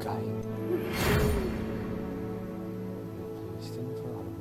geil. Wie ist denn verarmt?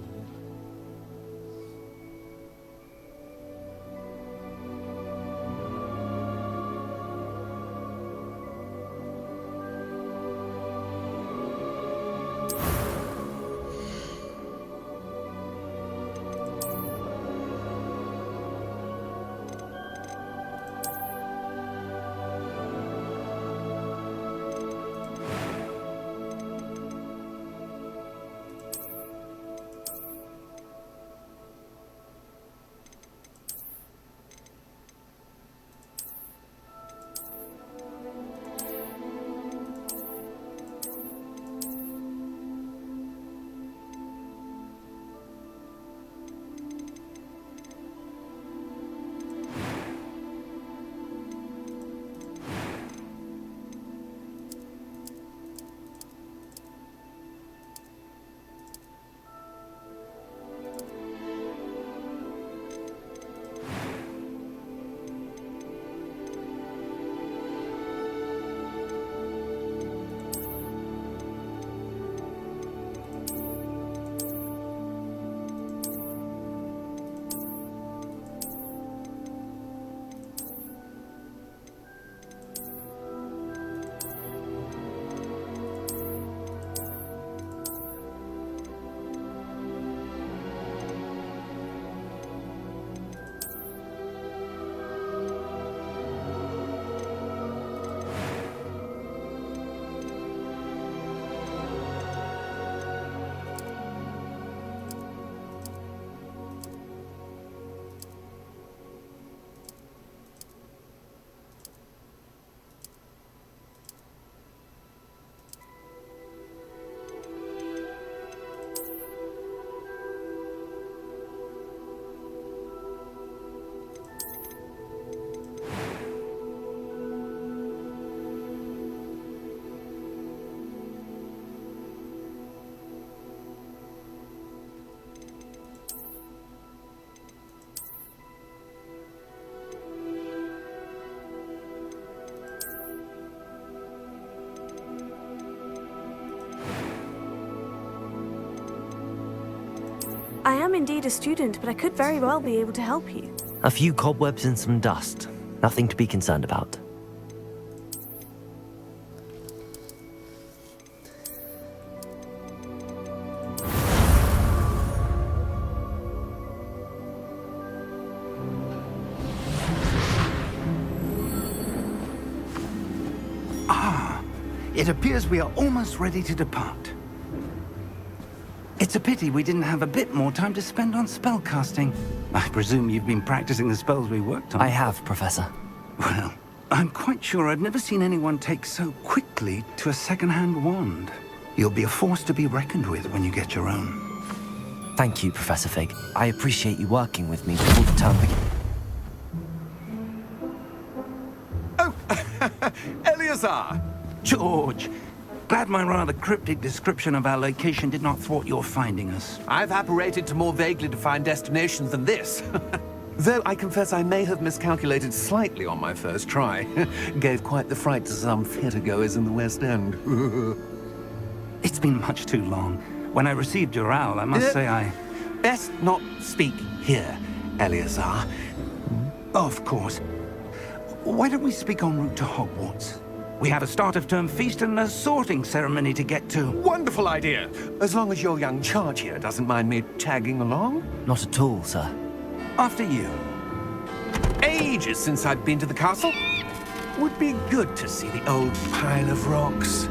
I am indeed a student, but I could very well be able to help you. A few cobwebs and some dust. Nothing to be concerned about. It appears we are almost ready to depart. It's a pity we didn't have a bit more time to spend on spellcasting. I presume you've been practicing the spells we worked on. I have, Professor. Well, I'm quite sure I've never seen anyone take so quickly to a second-hand wand. You'll be a force to be reckoned with when you get your own. Thank you, Professor Fig. I appreciate you working with me before the term begins. Oh, Eleazar! George, glad my rather cryptic description of our location did not thwart your finding us. I've apparated to more vaguely defined destinations than this. Though I confess I may have miscalculated slightly on my first try. Gave quite the fright to some theatre-goers in the West End. It's been much too long. When I received your owl, I must say I... Best not speak here, Eleazar. Of course. Why don't we speak en route to Hogwarts? We have a start-of-term feast and a sorting ceremony to get to. Wonderful idea! As long as your young charge here doesn't mind me tagging along. Not at all, sir. After you. Ages since I've been to the castle. Would be good to see the old pile of rocks.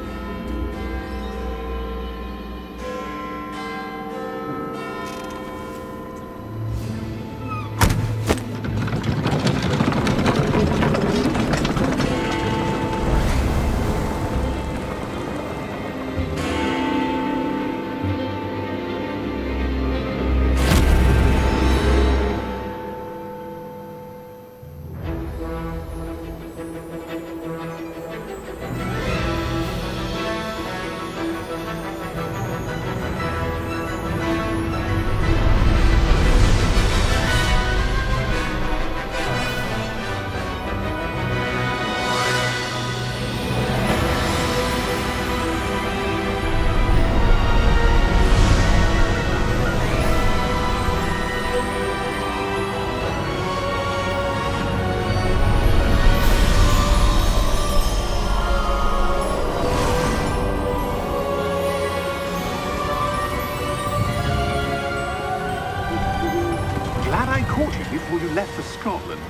for Scotland.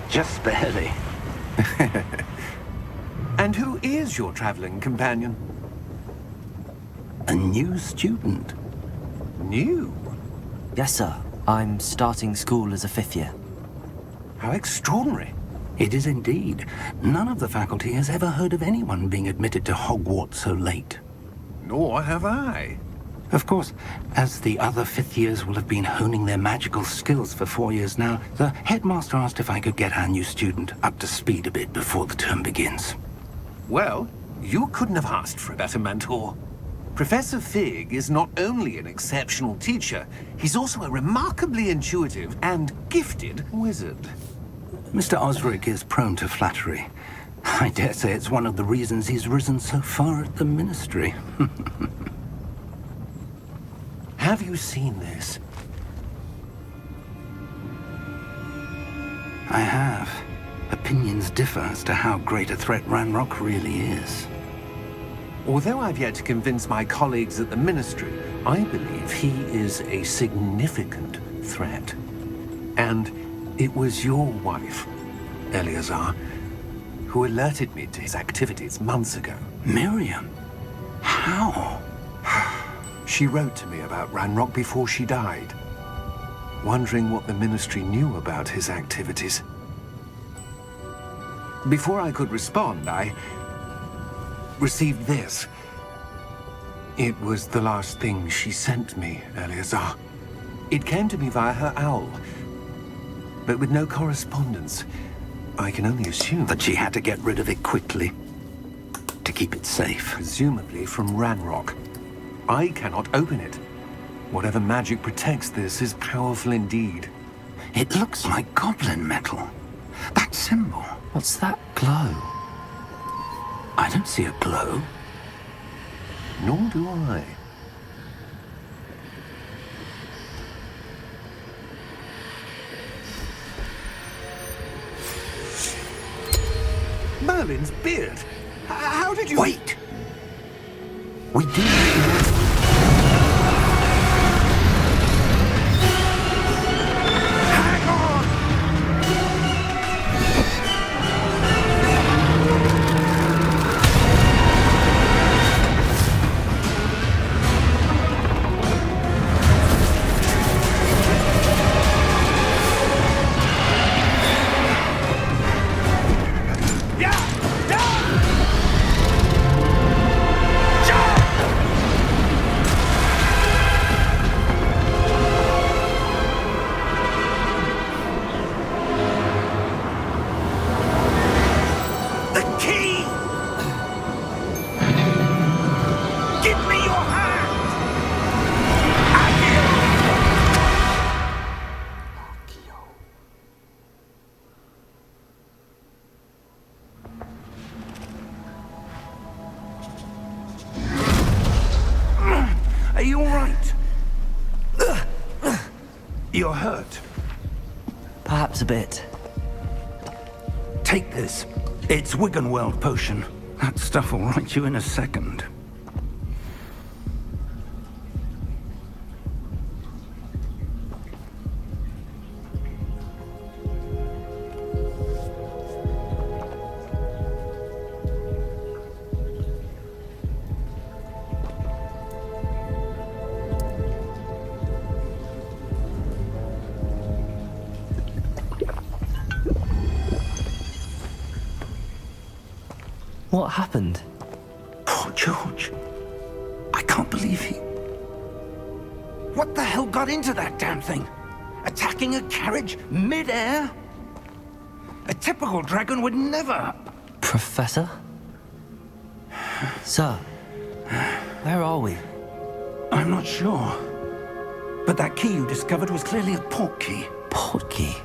Just barely. And who is your traveling companion? A new student. New? Yes, sir. I'm starting school as a 5th year. How extraordinary. It is indeed. None of the faculty has ever heard of anyone being admitted to Hogwarts so late. Nor have I. Of course, as the other 5th years will have been honing their magical skills for 4 years now, the headmaster asked if I could get our new student up to speed a bit before the term begins. Well, you couldn't have asked for a better mentor. Professor Fig is not only an exceptional teacher, he's also a remarkably intuitive and gifted wizard. Mr. Osric is prone to flattery. I dare say it's one of the reasons he's risen so far at the Ministry. Have you seen this? I have. Opinions differ as to how great a threat Ranrock really is. Although I've yet to convince my colleagues at the Ministry, I believe he is a significant threat. And it was your wife, Eleazar, who alerted me to his activities months ago. Miriam? How? She wrote to me about Ranrock before she died, wondering what the Ministry knew about his activities. Before I could respond, I received this. It was the last thing she sent me, Eleazar. It came to me via her owl, but with no correspondence. I can only assume That she had to get rid of it quickly to keep it safe. presumably from Ranrock. I cannot open it. Whatever magic protects this is powerful indeed. It looks like goblin metal. That symbol. What's that glow? I don't see a glow. Nor do I. Merlin's beard. How did you... Wait! We do... Are you all right? You're hurt. Perhaps a bit. Take this. It's Wiggenweld potion. That stuff will right you in a second. What happened? Poor George. I can't believe he... What the hell got into that damn thing? Attacking a carriage mid-air? A typical dragon would never... Professor? Sir, where are we? I'm not sure. But that key you discovered was clearly a port key. Port key?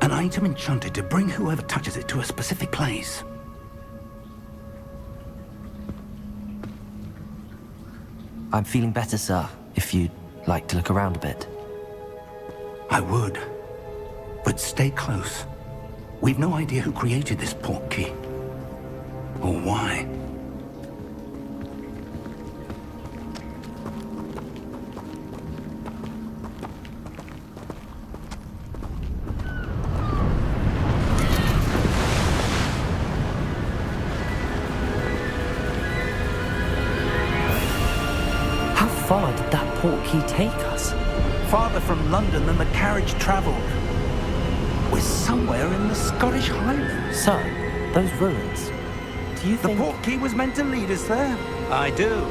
An item enchanted to bring whoever touches it to a specific place. I'm feeling better, sir, if you'd like to look around a bit. I would. But stay close. We've no idea who created this port key. Or why. far did that portkey take us? Farther from London than the carriage travelled. We're somewhere in the Scottish Highlands. Sir, those ruins. Do you The think... portkey was meant to lead us there? I do.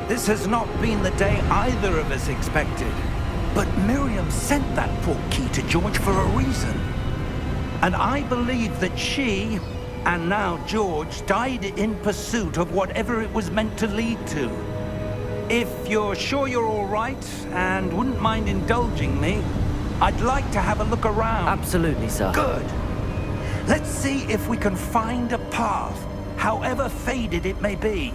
This has not been the day either of us expected. But Miriam sent that portkey to George for a reason. And I believe that she, and now George, died in pursuit of whatever it was meant to lead to. If you're sure you're all right, and wouldn't mind indulging me, I'd like to have a look around. Absolutely, sir. Good. Let's see if we can find a path, however faded it may be.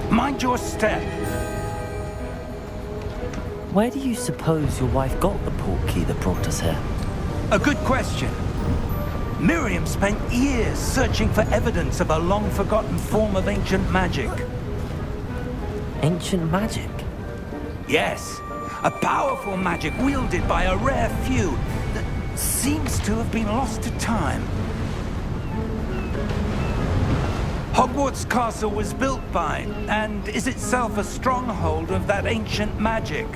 Mind your step. Where do you suppose your wife got the portkey that brought us here? A good question. Miriam spent years searching for evidence of a long-forgotten form of ancient magic. Ancient magic? Yes, a powerful magic wielded by a rare few that seems to have been lost to time. Hogwarts Castle was built by, and is itself a stronghold of that ancient magic.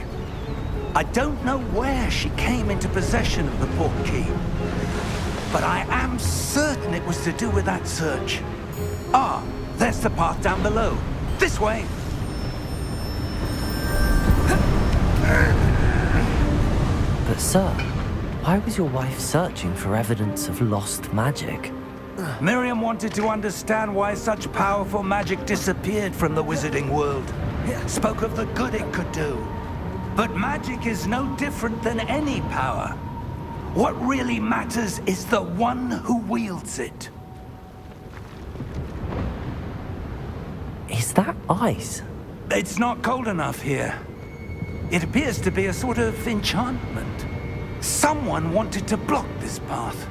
I don't know where she came into possession of the portkey, but I am certain it was to do with that search. Ah, there's the path down below. This way! But sir, why was your wife searching for evidence of lost magic? Miriam wanted to understand why such powerful magic disappeared from the wizarding world. Spoke of the good it could do. But magic is no different than any power. What really matters is the one who wields it. Is that ice? It's not cold enough here. It appears to be a sort of enchantment. Someone wanted to block this path.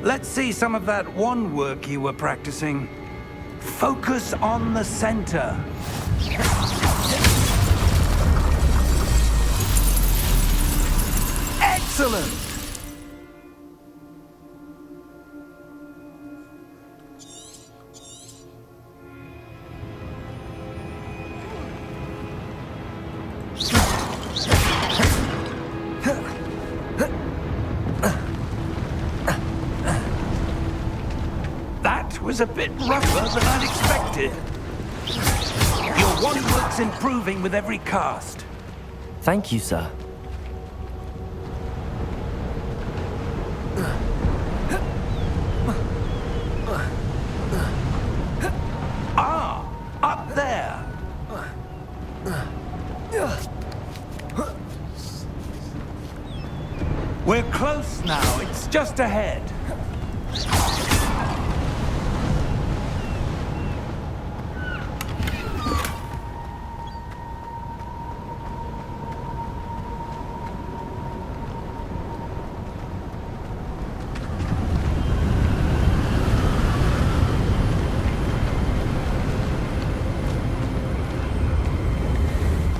Let's see some of that wand work you were practicing. Focus on the center. Excellent! That was a bit rougher than I'd expected. Your wand work's improving with every cast. Thank you, sir. Ah, up there. We're close now. It's just ahead.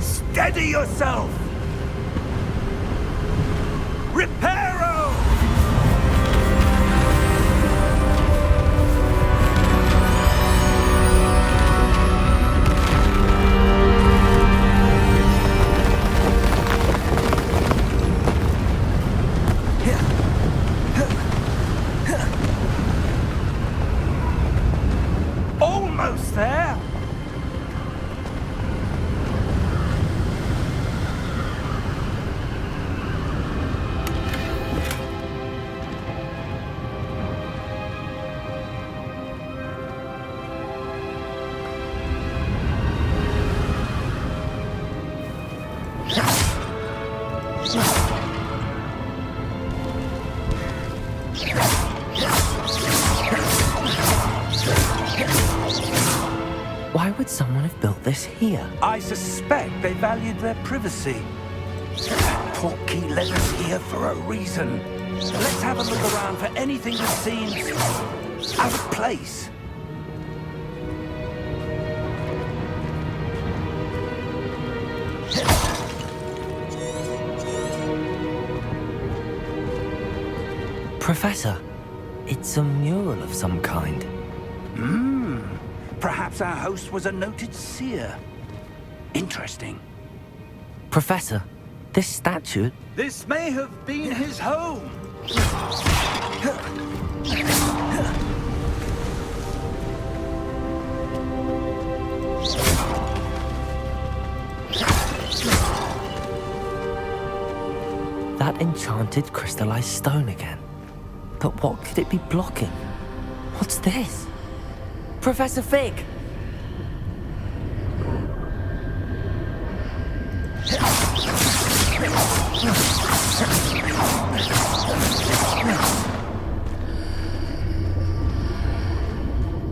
Steady yourself! Reparo! Almost there! Why would someone have built this here? I suspect they valued their privacy. That portkey led us here for a reason. Let's have a look around for anything that seems out of place. Professor, It's a mural of some kind. Perhaps our host was a noted seer. Interesting. Professor, this statue... This may have been his home. That enchanted crystallized stone again. But what could it be blocking? What's this? Professor Fig!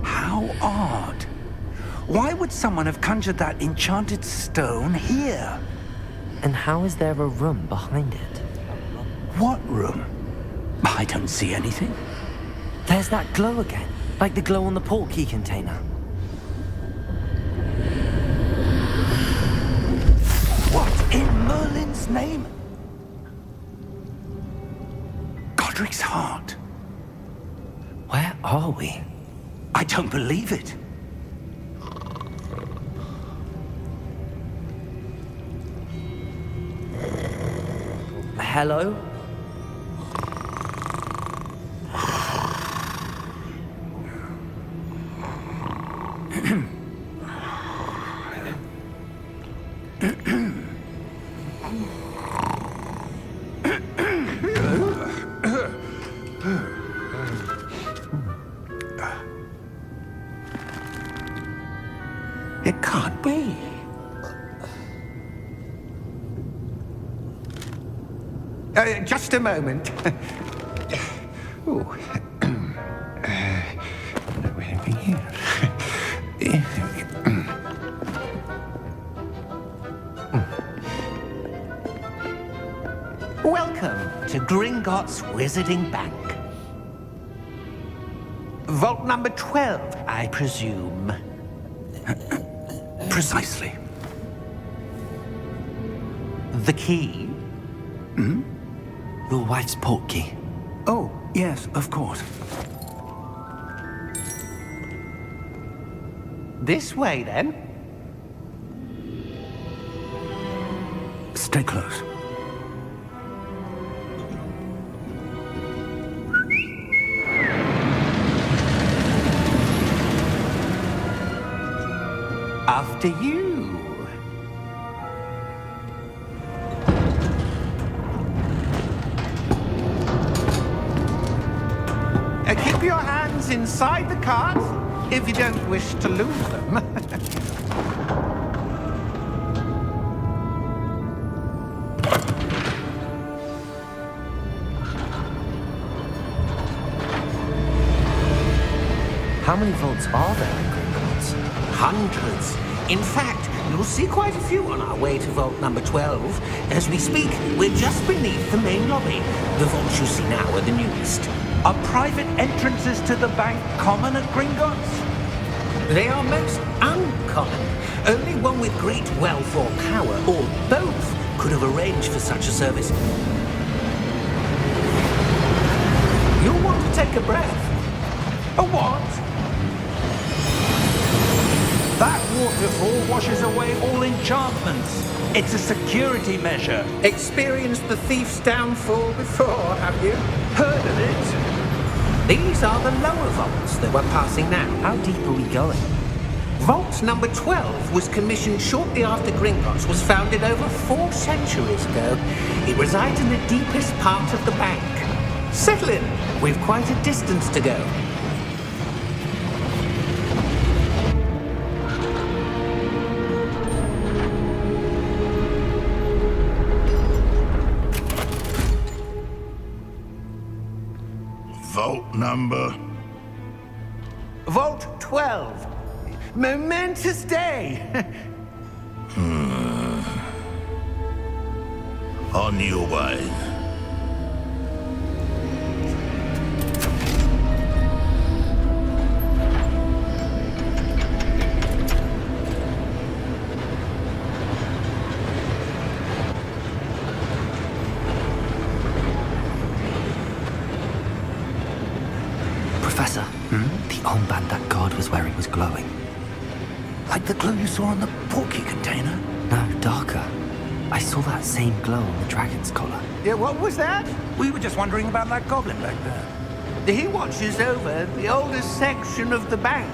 How odd. Why would someone have conjured that enchanted stone here? And how is there a room behind it? What room? I don't see anything. There's that glow again, like the glow on the portkey container. What in Merlin's name? Godric's heart. Where are we? I don't believe it. Hello? It can't be. Just a moment. Ooh. Anything here? Welcome to Gringotts Wizarding Bank. Vault number 12, I presume. Precisely. The key? Your wife's portkey. Oh, yes, of course. This way, then. Stay close. After you. Keep your hands inside the cart if you don't wish to lose them. How many vaults are there in Gringotts? Hundreds. In fact, you'll see quite a few on our way to vault number 12. As we speak, we're just beneath the main lobby. The vaults you see now are the newest. Are private entrances to the bank common at Gringotts? They are most uncommon. Only one with great wealth or power, or both, could have arranged for such a service. You'll want to take a breath. A what? That waterfall washes away all enchantments. It's a security measure. Experienced the thief's downfall before, have you? Heard of it? These are the lower vaults that we're passing now. How deep are we going? Vault number 12 was commissioned shortly after Gringotts was founded over 4 centuries ago. It resides in the deepest part of the bank. Settle in. We've quite a distance to go. Vault number? Vault 12. Momentous day. On your way. The armband that God was wearing was glowing. Like the glow you saw on the porky container? No, darker. I saw that same glow on the dragon's collar. Yeah, what was that? We were just wondering about that goblin back there. He watches over the oldest section of the bank.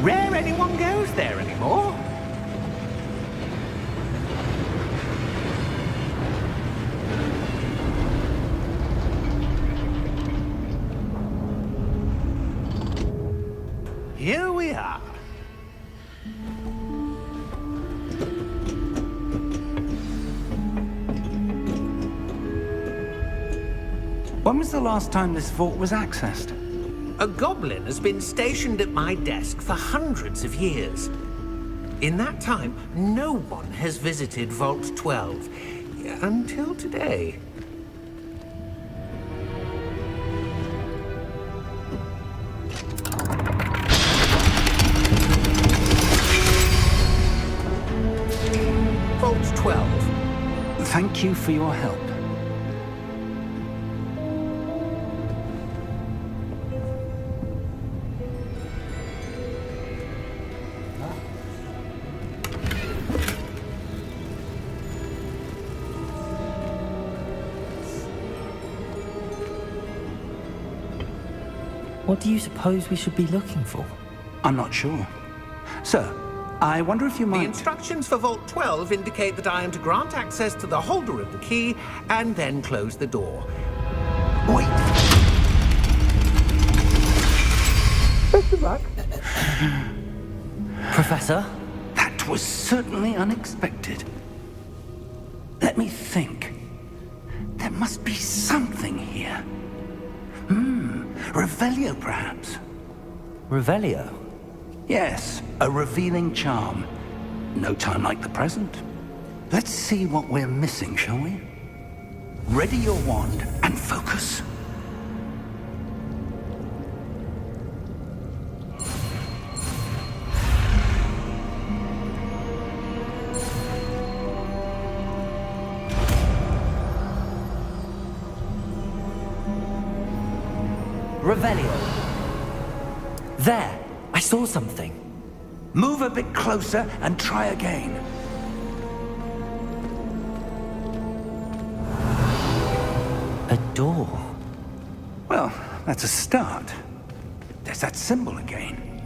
Rare anyone goes there anymore. Here we are. When was the last time this vault was accessed? A goblin has been stationed at my desk for hundreds of years. In that time, no one has visited Vault 12 until today. Vault 12. Thank you for your help. What do you suppose we should be looking for? I'm not sure. Sir, I wonder if you The might... instructions for Vault 12 indicate that I am to grant access to the holder of the key and then close the door. Wait! Best of luck. Professor? That was certainly unexpected. Let me think. There must be something here. Revelio, perhaps? Revelio? Yes, a revealing charm. No time like the present. Let's see what we're missing, shall we? Ready your wand and focus. Revelio. There! I saw something. Move a bit closer and try again. A door. Well, that's a start. There's that symbol again.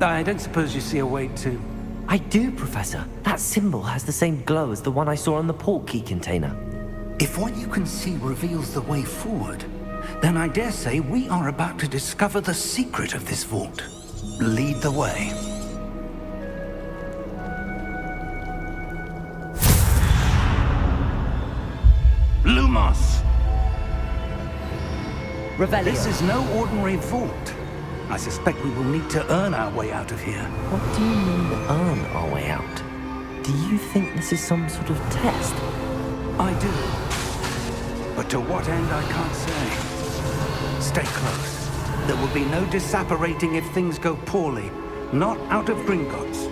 I don't suppose you see a way to... I do, Professor. That symbol has the same glow as the one I saw on the port key container. If what you can see reveals the way forward, then I dare say we are about to discover the secret of this vault. Lead the way. Lumos! Revelio. This is no ordinary vault. I suspect we will need to earn our way out of here. What do you mean, earn our way out? Do you think this is some sort of test? I do. But to what end, I can't say. Stay close. There will be no disapparating if things go poorly. Not out of Gringotts.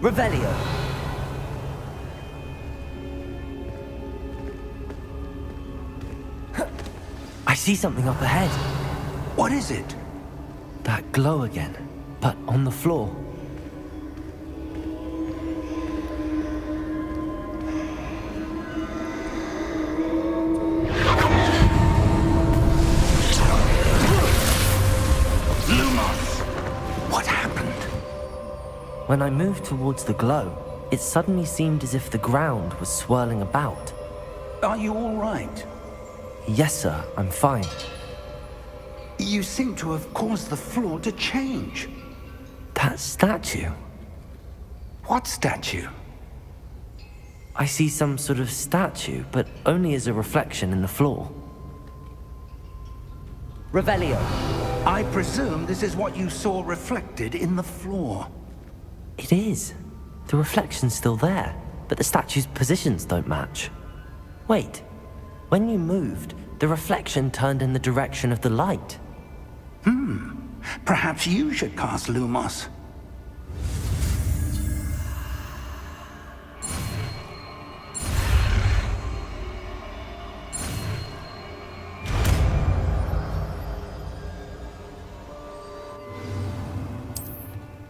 Revelio. I see something up ahead. What is it? That glow again, but on the floor. Lumos! What happened? When I moved towards the glow, it suddenly seemed as if the ground was swirling about. Are you all right? Yes, sir, I'm fine. You seem to have caused the floor to change. That statue. What statue? I see some sort of statue, but only as a reflection in the floor. Revelio. I presume this is what you saw reflected in the floor. It is. The reflection's still there, but the statue's positions don't match. Wait. When you moved, the reflection turned in the direction of the light. Perhaps you should cast Lumos.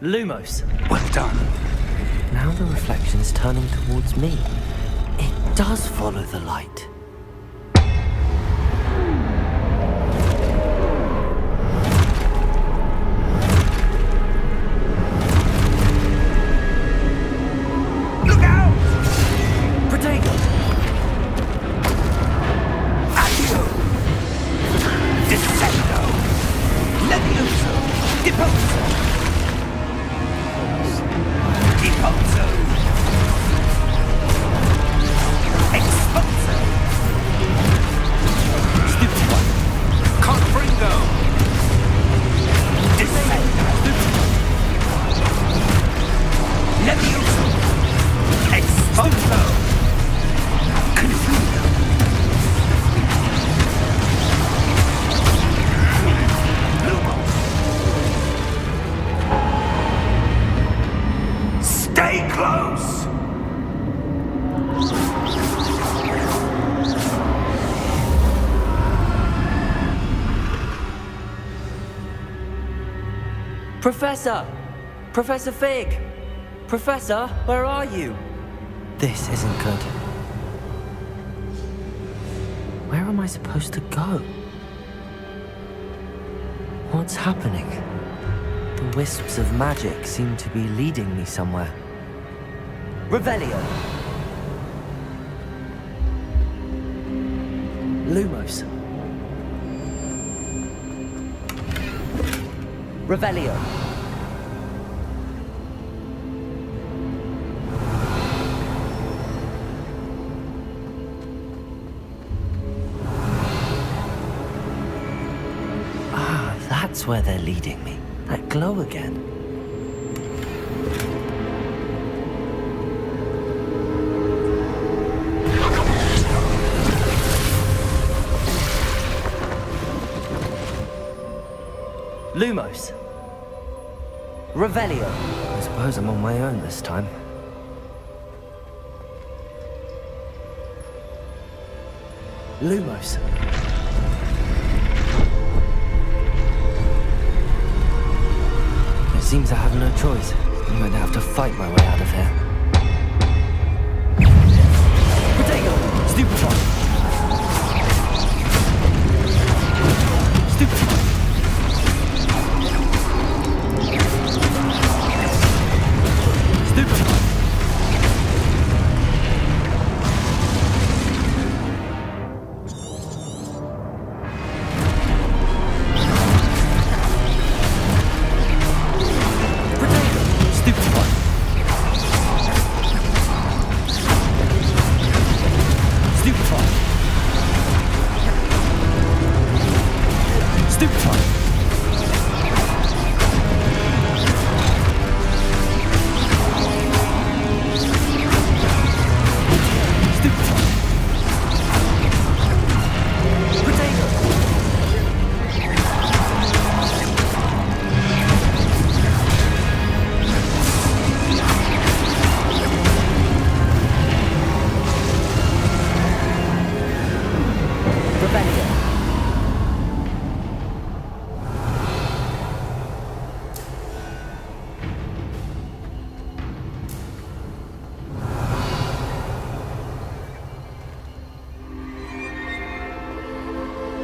Lumos. Well done. Now the reflection's turning towards me. It does follow the light. Look out! Protego! Accio! Descendo! Levioso! Deposo! Deposo! Exposo! Stupido! Confringo! Descendo! Levioso! Exposo! Confundo! Lumos! Stay close! Professor! Professor Fig! Professor, where are you? This isn't good. Where am I supposed to go? What's happening? The wisps of magic seem to be leading me somewhere. Revelio! Lumos. Revelio. Ah, that's where they're leading me. That glow again. Lumos. Revelio. I suppose I'm on my own this time. Lumos. It seems I have no choice. I'm going to have to fight my way out of here. Protego! Stupefy! Stupefy! Stupefy!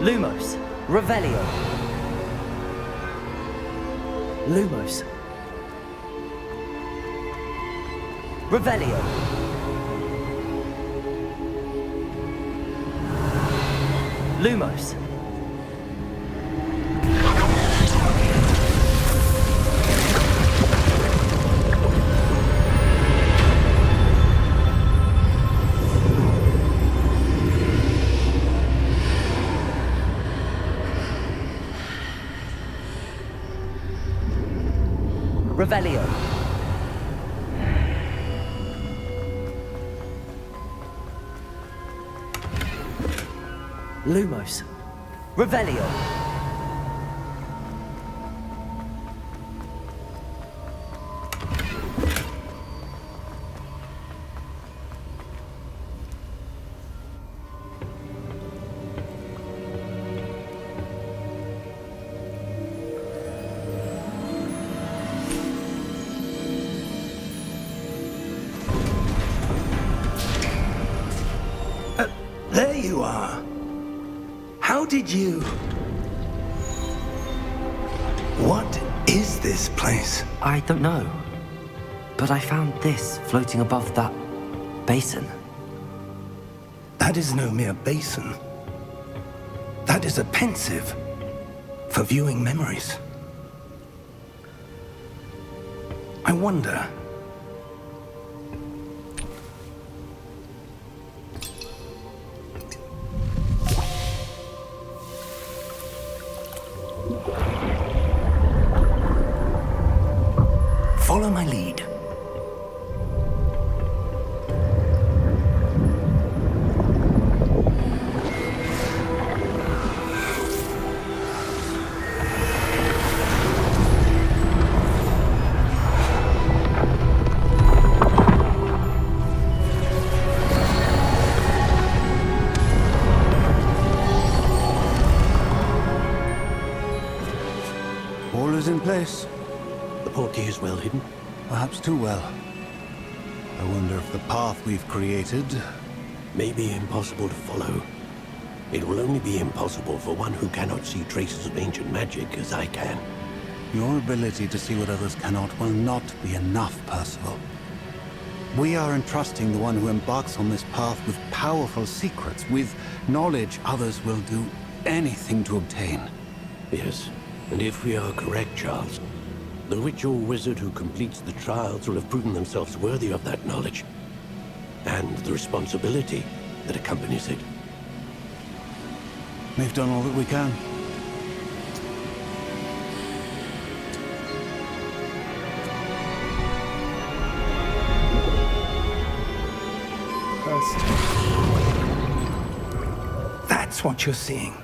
Lumos. Revelio. Lumos. Revelio. Lumos. Revelio. Lumos. Revelio. How did you... What is this place? I don't know. But I found this floating above that basin. That is no mere basin. That is a pensive for viewing memories. I wonder... Follow my lead. All is in place. The portkey is well hidden. Perhaps too well. I wonder if the path we've created... May be impossible to follow. It will only be impossible for one who cannot see traces of ancient magic as I can. Your ability to see what others cannot will not be enough, Percival. We are entrusting the one who embarks on this path with powerful secrets, with knowledge others will do anything to obtain. Yes, and if we are correct, Charles, the witch or wizard who completes the trials will have proven themselves worthy of that knowledge, and the responsibility that accompanies it. We've done all that we can. That's what you're seeing.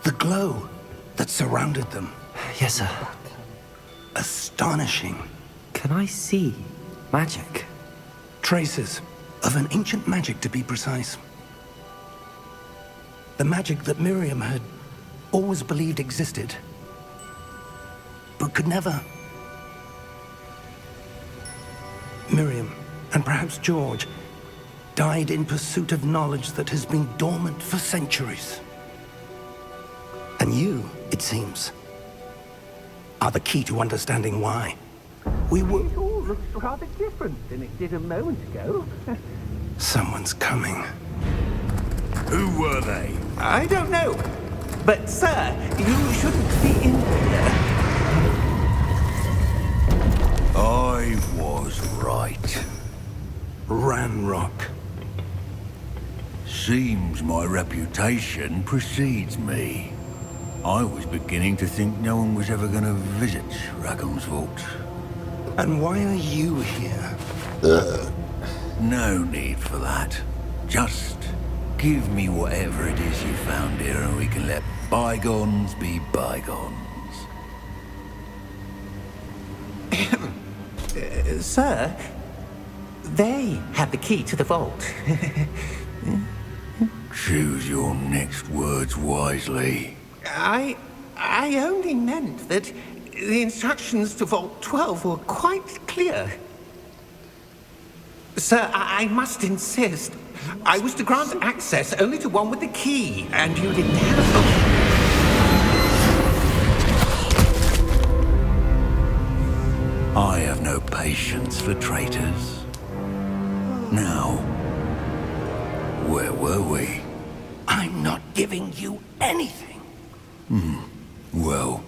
The glow that surrounded them. Yes, sir. Astonishing. Can I see magic? Traces of an ancient magic, to be precise. The magic that Miriam had always believed existed, but could never. Miriam, and perhaps George, died in pursuit of knowledge that has been dormant for centuries. And you, it seems, are the key to understanding why. We were... It all looks rather different than it did a moment ago. Someone's coming. Who were they? I don't know. But, sir, you shouldn't be in here. I was right. Ranrock. Seems my reputation precedes me. I was beginning to think no one was ever going to visit Rackham's vault. And why are you here? No need for that. Just give me whatever it is you found here and we can let bygones be bygones. Sir, they have the key to the vault. Choose your next words wisely. I only meant that the instructions to Vault 12 were quite clear. Sir, I must insist. I was to grant access only to one with the key, and you didn't have them. I have no patience for traitors. Now, where were we? I'm not giving you anything. Well,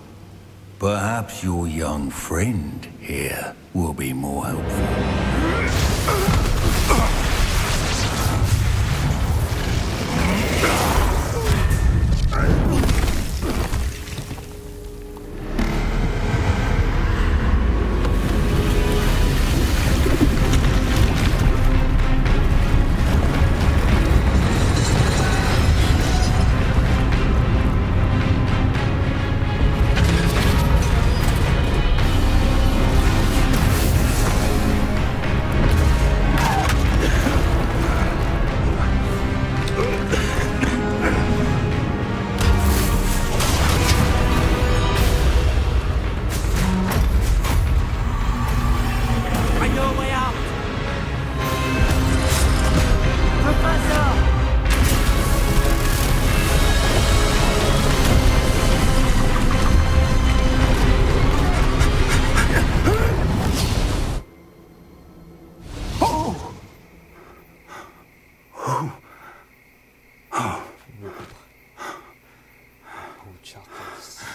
perhaps your young friend here will be more helpful.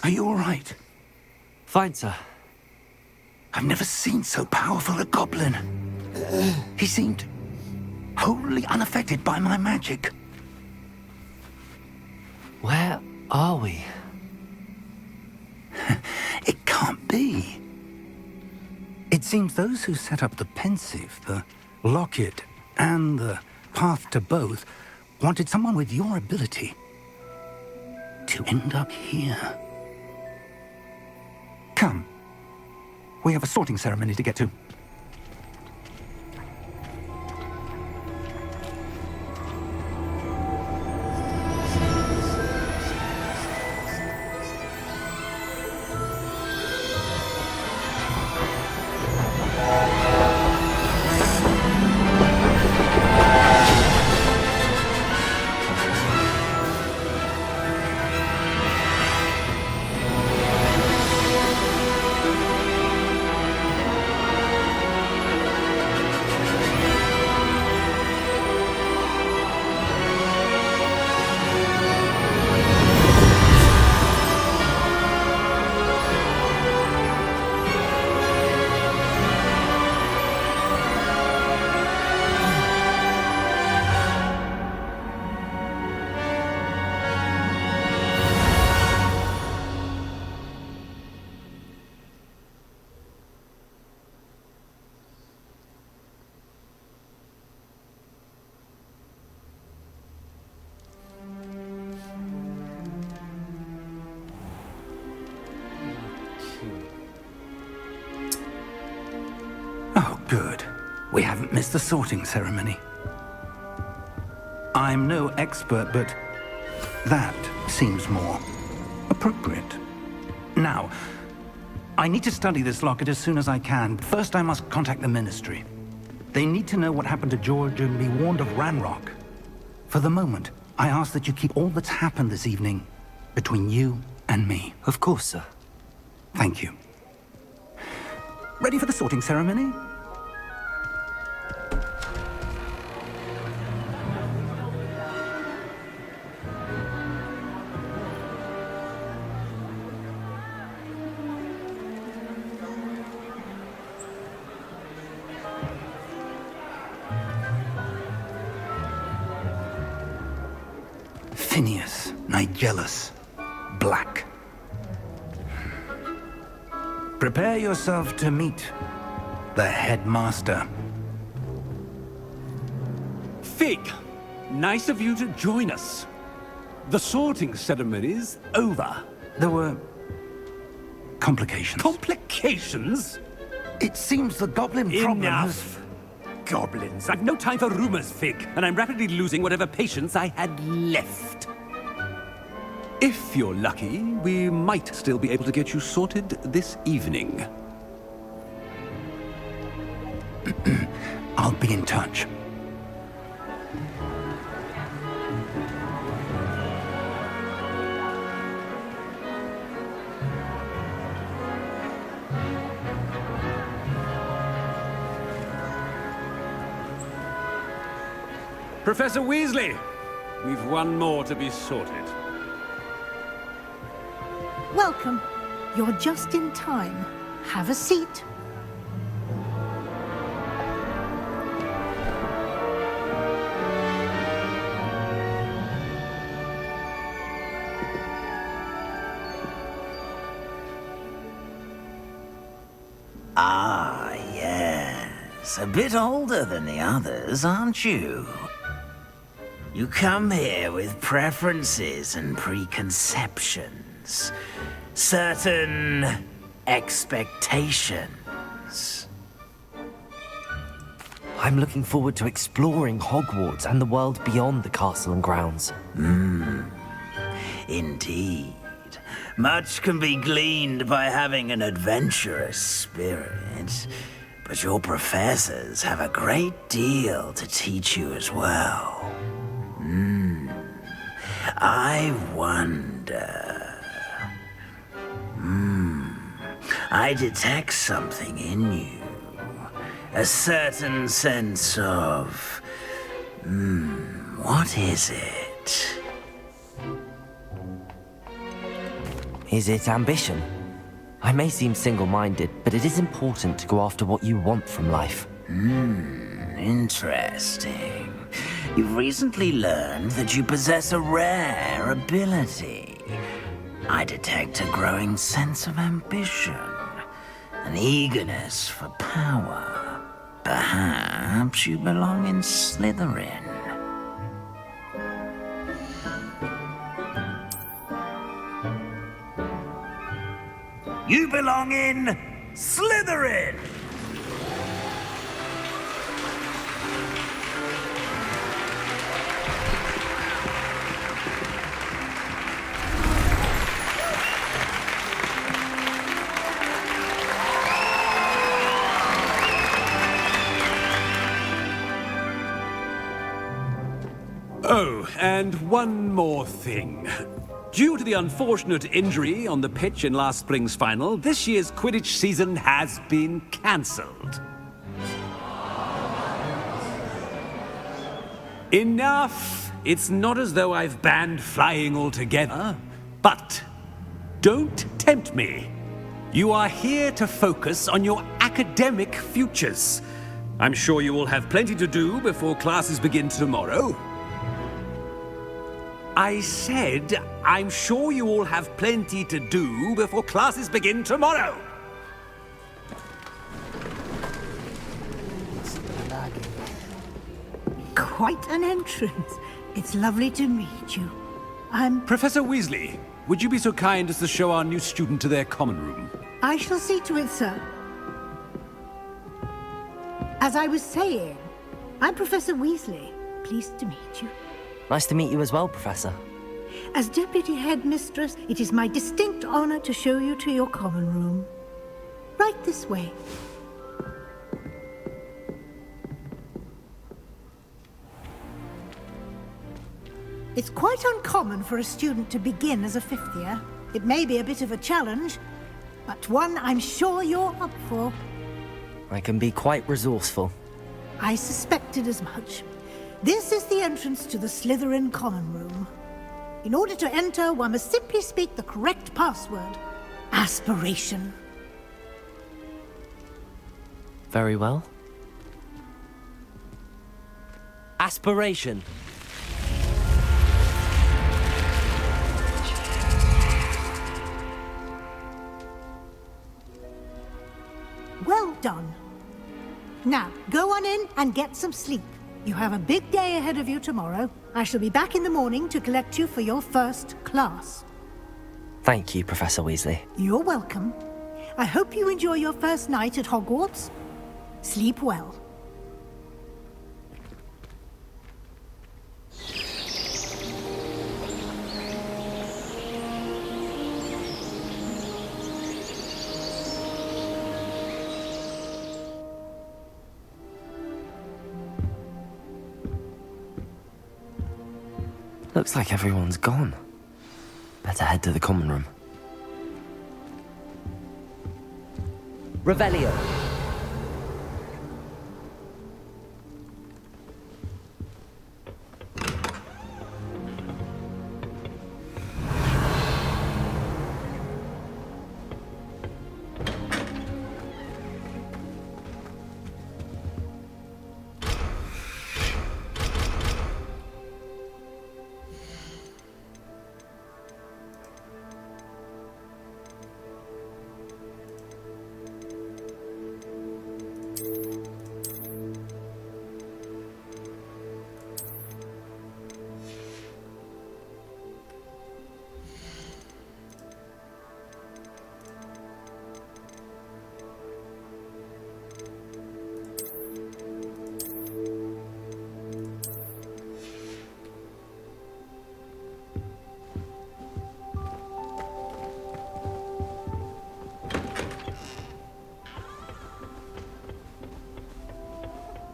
Are you all right? Fine, sir. I've never seen so powerful a goblin. He seemed wholly unaffected by my magic. Where are we? It can't be. It seems those who set up the pensive, the locket, and the path to both wanted someone with your ability to end up here. Come. We have a sorting ceremony to get to. Oh, good. We haven't missed the sorting ceremony. I'm no expert, but that seems more appropriate. Now, I need to study this locket as soon as I can. First, I must contact the Ministry. They need to know what happened to George and be warned of Ranrock. For the moment, I ask that you keep all that's happened this evening between you and me. Of course, sir. Thank you. Ready for the sorting ceremony? Phineas, Nigellus, Black. Prepare yourself to meet the headmaster. Fig, nice of you to join us. The sorting ceremony's over. There were complications. Complications? It seems the goblin problem has... Enough! Goblins. I've no time for rumors, Fig, and I'm rapidly losing whatever patience I had left. If you're lucky, we might still be able to get you sorted this evening. I'll be in touch. Professor Weasley, we've one more to be sorted. Welcome. You're just in time. Have a seat. Ah, yes. A bit older than the others, aren't you? You come here with preferences and preconceptions. Certain expectations. I'm looking forward to exploring Hogwarts and the world beyond the castle and grounds. Indeed. Much can be gleaned by having an adventurous spirit, but your professors have a great deal to teach you as well. I wonder... I detect something in you. A certain sense of... what is it? Is it ambition? I may seem single-minded, but it is important to go after what you want from life. Interesting. You've recently learned that you possess a rare ability. I detect a growing sense of ambition, an eagerness for power. Perhaps you belong in Slytherin. You belong in Slytherin! Oh, and one more thing. Due to the unfortunate injury on the pitch in last spring's final, this year's Quidditch season has been cancelled. Enough! It's not as though I've banned flying altogether, but don't tempt me. You are here to focus on your academic futures. I'm sure you will have plenty to do before classes begin tomorrow. I said, I'm sure you all have plenty to do before classes begin tomorrow. Quite an entrance. It's lovely to meet you. Professor Weasley, would you be so kind as to show our new student to their common room? I shall see to it, sir. As I was saying, I'm Professor Weasley. Pleased to meet you. Nice to meet you as well, Professor. As Deputy Headmistress, it is my distinct honor to show you to your common room. Right this way. It's quite uncommon for a student to begin as a fifth year. It may be a bit of a challenge, but one I'm sure you're up for. I can be quite resourceful. I suspected as much. This is the entrance to the Slytherin common room. In order to enter, one must simply speak the correct password. Aspiration. Very well. Aspiration. Well done. Now, go on in and get some sleep. You have a big day ahead of you tomorrow. I shall be back in the morning to collect you for your first class. Thank you, Professor Weasley. You're welcome. I hope you enjoy your first night at Hogwarts. Sleep well. Looks like everyone's gone. Better head to the common room. Revelio.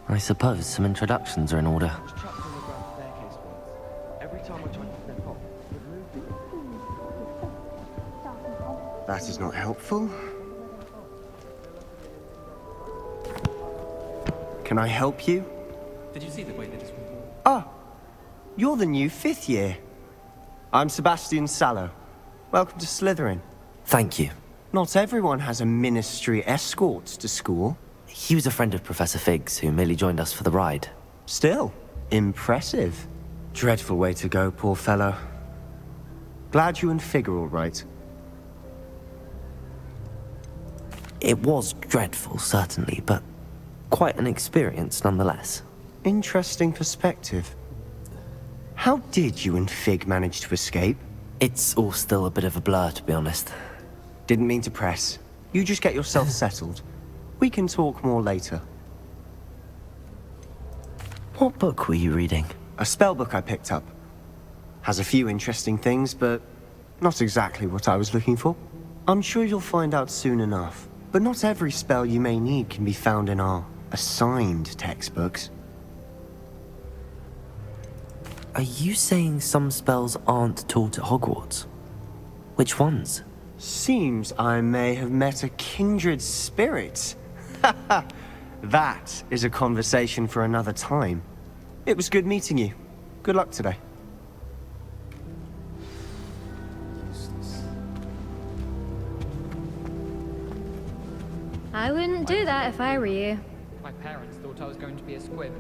I suppose some introductions are in order. That is not helpful. Can I help you? Did you see the way that it's... Ah, you're the new fifth year. I'm Sebastian Sallow. Welcome to Slytherin. Thank you. Not everyone has a ministry escort to school. He was a friend of Professor Fig's who merely joined us for the ride. Still, impressive. Dreadful way to go, poor fellow. Glad you and Fig are all right. It was dreadful, certainly, but quite an experience nonetheless. Interesting perspective. How did you and Fig manage to escape? It's all still a bit of a blur, to be honest. Didn't mean to press. You just get yourself settled. We can talk more later. What book were you reading? A spellbook I picked up. Has a few interesting things, but not exactly what I was looking for. I'm sure you'll find out soon enough. But not every spell you may need can be found in our assigned textbooks. Are you saying some spells aren't taught at Hogwarts? Which ones? Seems I may have met a kindred spirit. That is a conversation for another time. It was good meeting you. Good luck today. I wouldn't do that if I were you. My parents thought I was going to be a squib.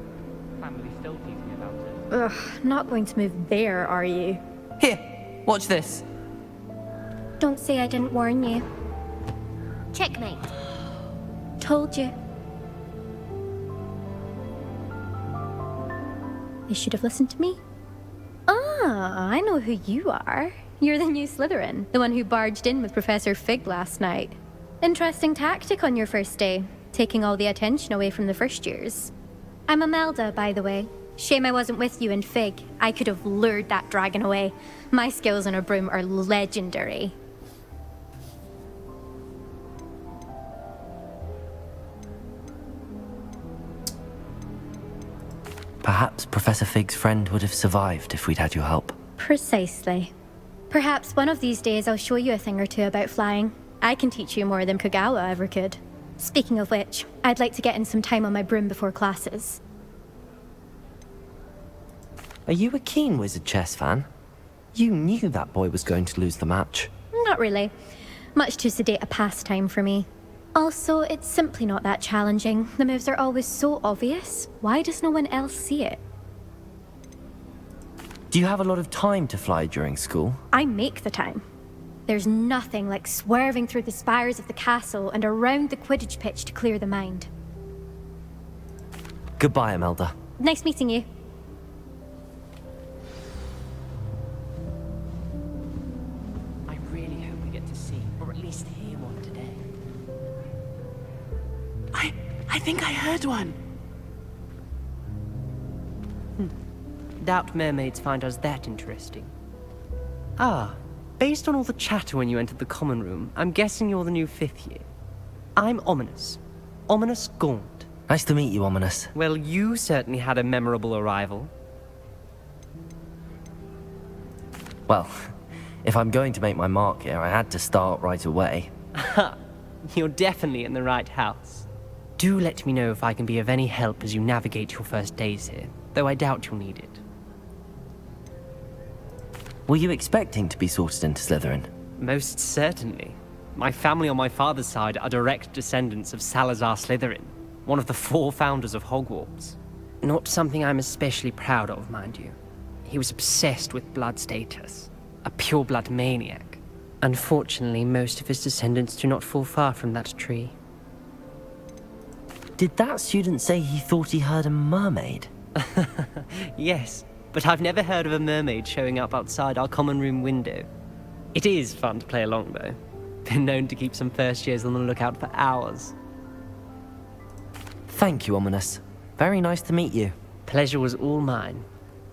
Family still tease me about it. Ugh, not going to move there, are you? Here, watch this. Don't say I didn't warn you. Checkmate. Told you. They should have listened to me. Ah, I know who you are. You're the new Slytherin, the one who barged in with Professor Fig last night. Interesting tactic on your first day, taking all the attention away from the first years. I'm Imelda, by the way. Shame I wasn't with you and Fig. I could have lured that dragon away. My skills on a broom are legendary. Perhaps Professor Fig's friend would have survived if we'd had your help. Precisely. Perhaps one of these days I'll show you a thing or two about flying. I can teach you more than Kagawa ever could. Speaking of which, I'd like to get in some time on my broom before classes. Are you a keen Wizard Chess fan? You knew that boy was going to lose the match. Not really. Much too sedate a pastime for me. Also, it's simply not that challenging. The moves are always so obvious. Why does no one else see it? Do you have a lot of time to fly during school? I make the time. There's nothing like swerving through the spires of the castle and around the Quidditch pitch to clear the mind. Goodbye, Imelda. Nice meeting you. I really hope we get to see, or at least hear one today. I think I heard one. Doubt mermaids find us that interesting. Ah, based on all the chatter when you entered the common room, I'm guessing you're the new 5th year. I'm Ominous. Ominous Gaunt. Nice to meet you, Ominous. Well, you certainly had a memorable arrival. Well, if I'm going to make my mark here, I had to start right away. Ha! You're definitely in the right house. Do let me know if I can be of any help as you navigate your first days here, though I doubt you'll need it. Were you expecting to be sorted into Slytherin? Most certainly. My family on my father's side are direct descendants of Salazar Slytherin, one of the 4 founders of Hogwarts. Not something I'm especially proud of, mind you. He was obsessed with blood status, a pure-blood maniac. Unfortunately, most of his descendants do not fall far from that tree. Did that student say he thought he heard a mermaid? Yes, but I've never heard of a mermaid showing up outside our common room window. It is fun to play along, though. Been known to keep some first years on the lookout for hours. Thank you, Ominous. Very nice to meet you. Pleasure was all mine.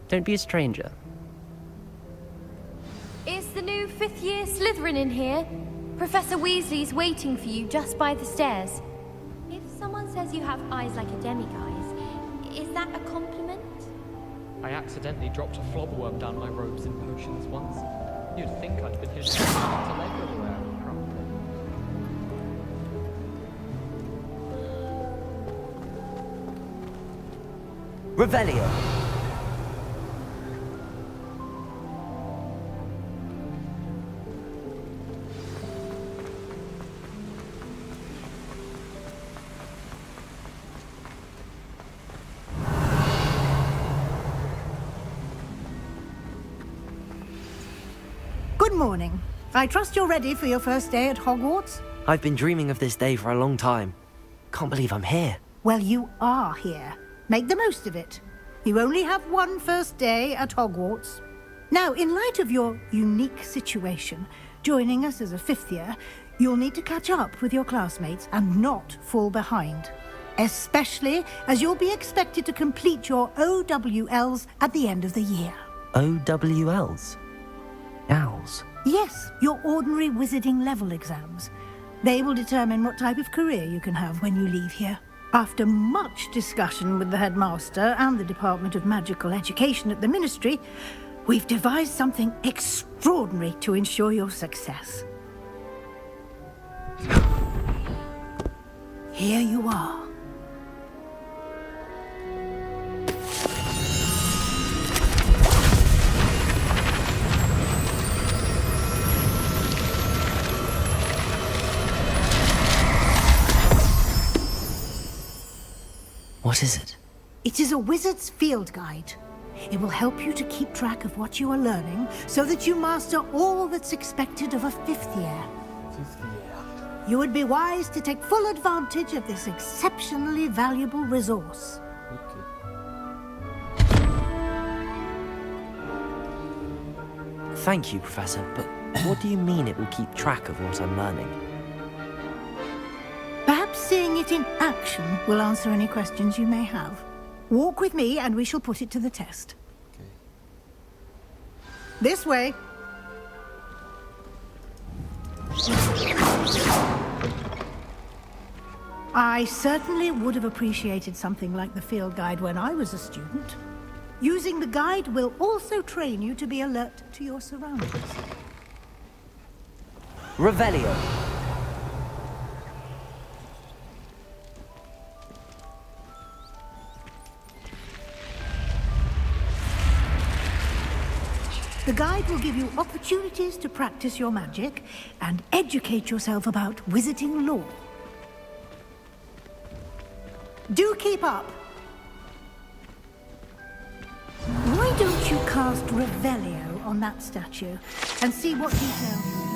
Don't be a stranger. Is the new 5th year Slytherin in here? Professor Weasley's waiting for you just by the stairs. If someone says you have eyes like a demiguise, is that a compliment? I accidentally dropped a flobberworm down my robes and potions once. You'd think I'd been hidden to leg everywhere, probably. Revelio. Good morning. I trust you're ready for your first day at Hogwarts? I've been dreaming of this day for a long time. Can't believe I'm here. Well, you are here. Make the most of it. You only have one first day at Hogwarts. Now, in light of your unique situation, joining us as a fifth year, you'll need to catch up with your classmates and not fall behind. Especially as you'll be expected to complete your OWLs at the end of the year. OWLs? Owls? Yes, your ordinary wizarding level exams. They will determine what type of career you can have when you leave here. After much discussion with the headmaster and the Department of Magical Education at the Ministry, we've devised something extraordinary to ensure your success. Here you are. What is it? It is a wizard's field guide. It will help you to keep track of what you are learning so that you master all that's expected of a fifth year. You would be wise to take full advantage of this exceptionally valuable resource. Thank you, Professor, but what do you mean it will keep track of what I'm learning? Perhaps seeing it in action will answer any questions you may have. Walk with me and we shall put it to the test. Okay. This way. I certainly would have appreciated something like the field guide when I was a student. Using the guide will also train you to be alert to your surroundings. Revelio. The guide will give you opportunities to practice your magic and educate yourself about wizarding lore. Do keep up. Why don't you cast Revelio on that statue and see what details...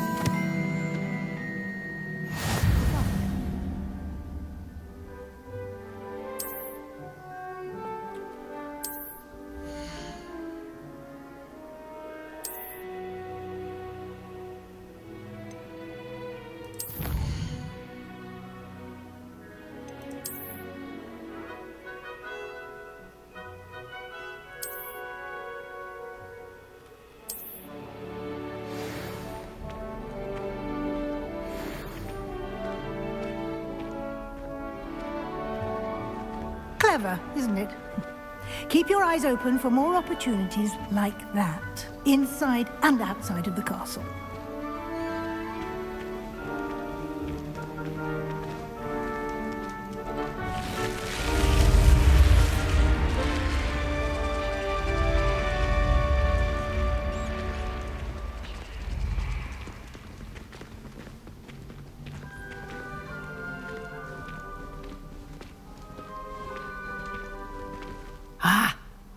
Clever, isn't it? Keep your eyes open for more opportunities like that, inside and outside of the castle.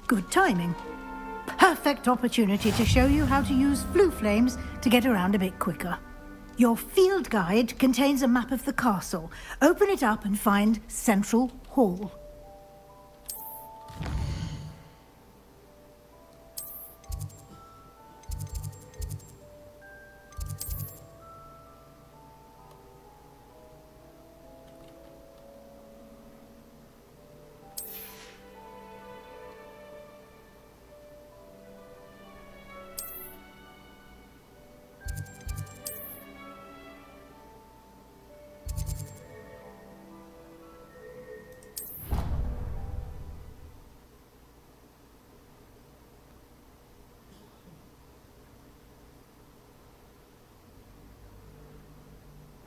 Good timing. Perfect opportunity to show you how to use flue flames to get around a bit quicker. Your field guide contains a map of the castle. Open it up and find Central Hall.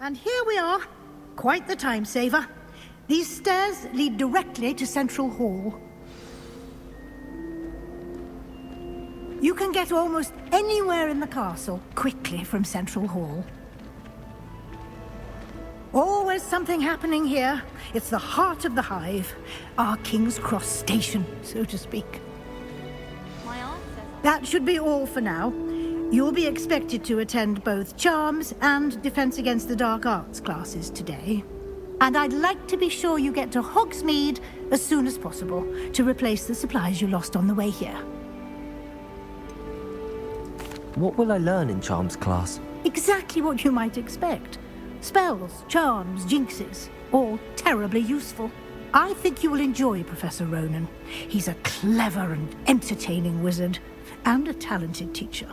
And here we are. Quite the time saver. These stairs lead directly to Central Hall. You can get almost anywhere in the castle quickly from Central Hall. Always something happening here. It's the heart of the hive. Our King's Cross station, so to speak. That should be all for now. You'll be expected to attend both Charms and Defense Against the Dark Arts classes today. And I'd like to be sure you get to Hogsmeade as soon as possible to replace the supplies you lost on the way here. What will I learn in Charms class? Exactly what you might expect. Spells, charms, jinxes, all terribly useful. I think you will enjoy Professor Ronan. He's a clever and entertaining wizard, and a talented teacher.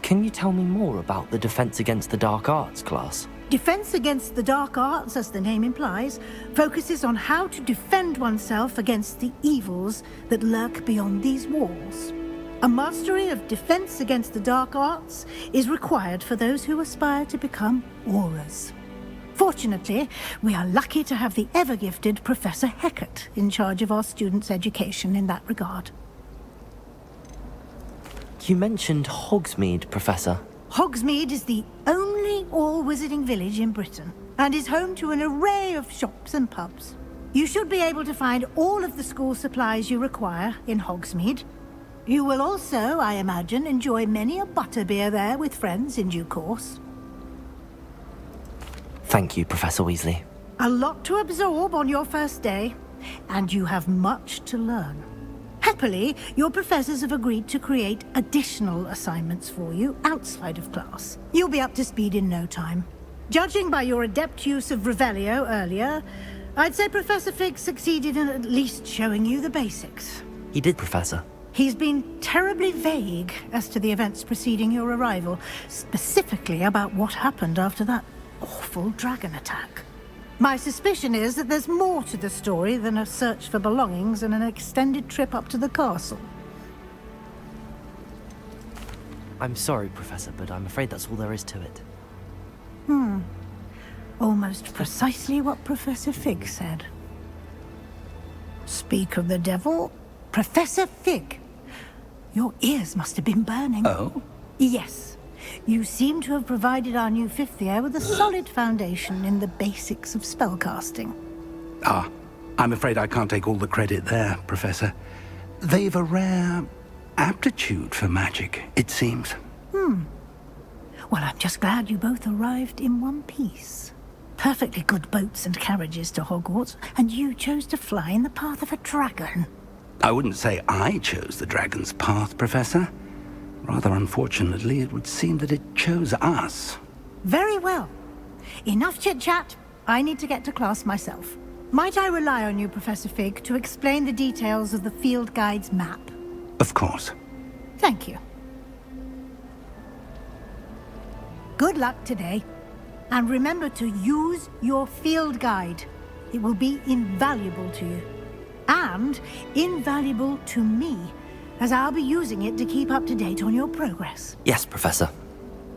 Can you tell me more about the Defense Against the Dark Arts class? Defense Against the Dark Arts, as the name implies, focuses on how to defend oneself against the evils that lurk beyond these walls. A mastery of Defense Against the Dark Arts is required for those who aspire to become Aurors. Fortunately, we are lucky to have the ever-gifted Professor Hecat in charge of our students' education in that regard. You mentioned Hogsmeade, Professor. Hogsmeade is the only all-wizarding village in Britain, and is home to an array of shops and pubs. You should be able to find all of the school supplies you require in Hogsmeade. You will also, I imagine, enjoy many a butterbeer there with friends in due course. Thank you, Professor Weasley. A lot to absorb on your first day, and you have much to learn. Happily, your professors have agreed to create additional assignments for you outside of class. You'll be up to speed in no time. Judging by your adept use of Revelio earlier, I'd say Professor Fig succeeded in at least showing you the basics. He did, Professor. He's been terribly vague as to the events preceding your arrival, specifically about what happened after that awful dragon attack. My suspicion is that there's more to the story than a search for belongings and an extended trip up to the castle. I'm sorry, Professor, but I'm afraid that's all there is to it. Almost precisely what Professor Fig said. Speak of the devil, Professor Fig. Your ears must have been burning. Oh? Yes. You seem to have provided our new fifth year with a solid foundation in the basics of spellcasting. Ah, I'm afraid I can't take all the credit there, Professor. They've a rare aptitude for magic, it seems. Well, I'm just glad you both arrived in one piece. Perfectly good boats and carriages to Hogwarts, and you chose to fly in the path of a dragon. I wouldn't say I chose the dragon's path, Professor. Rather unfortunately, it would seem that it chose us. Very well. Enough chit-chat. I need to get to class myself. Might I rely on you, Professor Fig, to explain the details of the field guide's map? Of course. Thank you. Good luck today. And remember to use your field guide. It will be invaluable to you. And invaluable to me, as I'll be using it to keep up to date on your progress. Yes, Professor.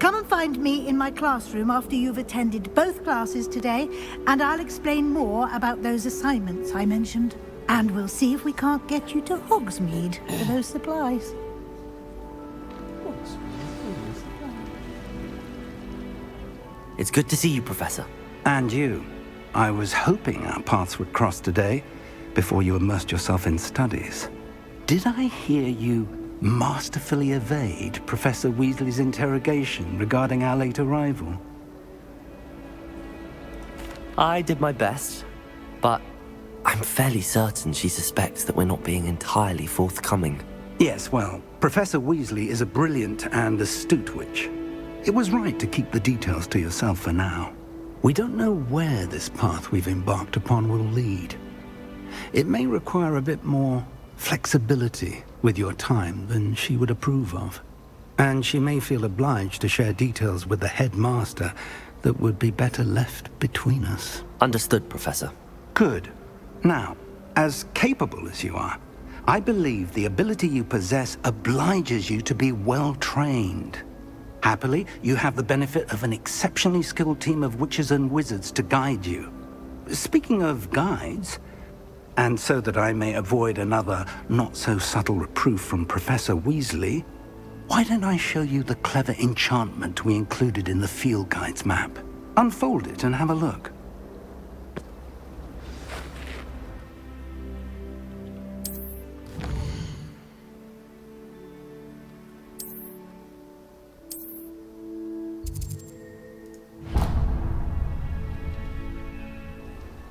Come and find me in my classroom after you've attended both classes today, and I'll explain more about those assignments I mentioned. And we'll see if we can't get you to Hogsmeade for those supplies. It's good to see you, Professor. And you. I was hoping our paths would cross today, before you immersed yourself in studies. Did I hear you masterfully evade Professor Weasley's interrogation regarding our late arrival? I did my best, but I'm fairly certain she suspects that we're not being entirely forthcoming. Yes, well, Professor Weasley is a brilliant and astute witch. It was right to keep the details to yourself for now. We don't know where this path we've embarked upon will lead. It may require a bit more flexibility with your time than she would approve of. And she may feel obliged to share details with the headmaster that would be better left between us. Understood, Professor. Good. Now, as capable as you are, I believe the ability you possess obliges you to be well trained. Happily, you have the benefit of an exceptionally skilled team of witches and wizards to guide you. Speaking of guides, and so that I may avoid another not-so-subtle reproof from Professor Weasley, why don't I show you the clever enchantment we included in the field guide's map? Unfold it and have a look.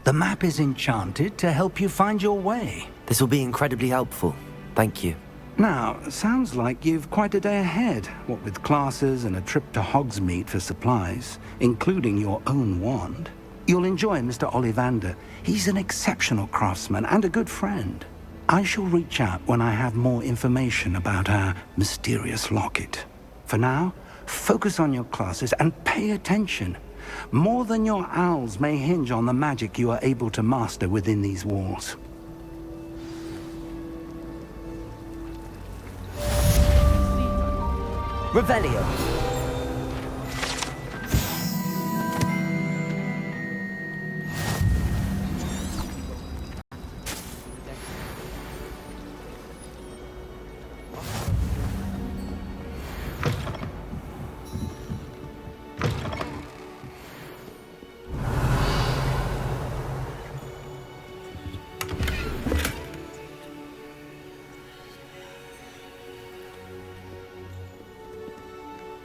The map is enchanted to help you find your way. This will be incredibly helpful. Thank you. Now, sounds like you've quite a day ahead, what with classes and a trip to Hogsmeade for supplies, including your own wand. You'll enjoy Mr. Ollivander. He's an exceptional craftsman and a good friend. I shall reach out when I have more information about our mysterious locket. For now, focus on your classes and pay attention. More than your owls may hinge on the magic you are able to master within these walls. Revelio.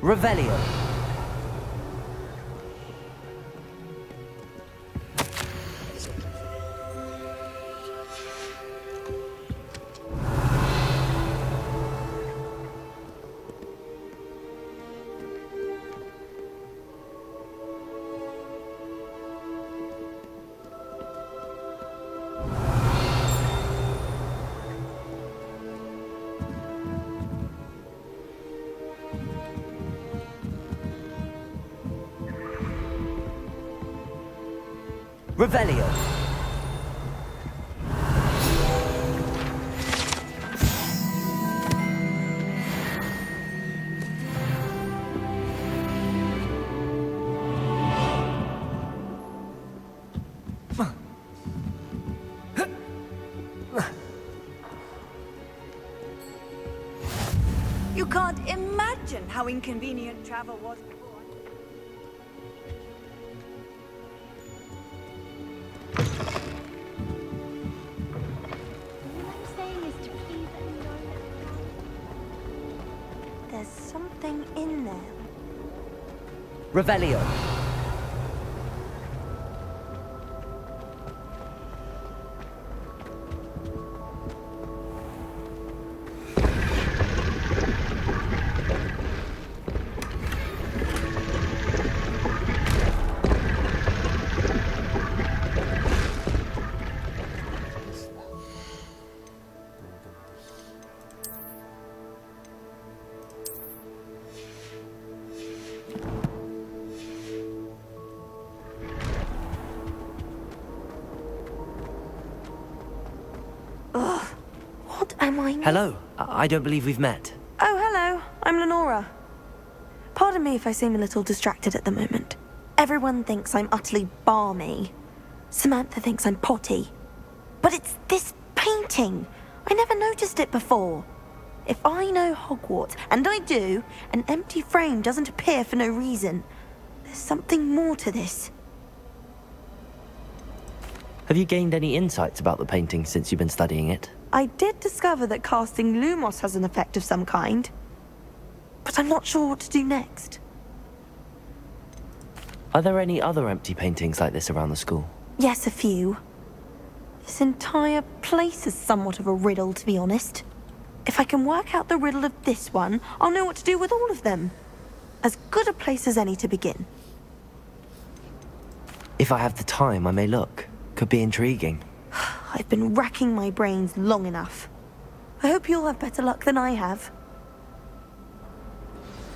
Revelio. Revelio. You can't imagine how inconvenient travel was before. There's something in there. Revelio. Hello. I don't believe we've met. Oh, hello. I'm Lenora. Pardon me if I seem a little distracted at the moment. Everyone thinks I'm utterly balmy. Samantha thinks I'm potty. But it's this painting. I never noticed it before. If I know Hogwarts, and I do, an empty frame doesn't appear for no reason. There's something more to this. Have you gained any insights about the painting since you've been studying it? I did discover that casting Lumos has an effect of some kind. But I'm not sure what to do next. Are there any other empty paintings like this around the school? Yes, a few. This entire place is somewhat of a riddle, to be honest. If I can work out the riddle of this one, I'll know what to do with all of them. As good a place as any to begin. If I have the time, I may look. Could be intriguing. I've been racking my brains long enough. I hope you'll have better luck than I have.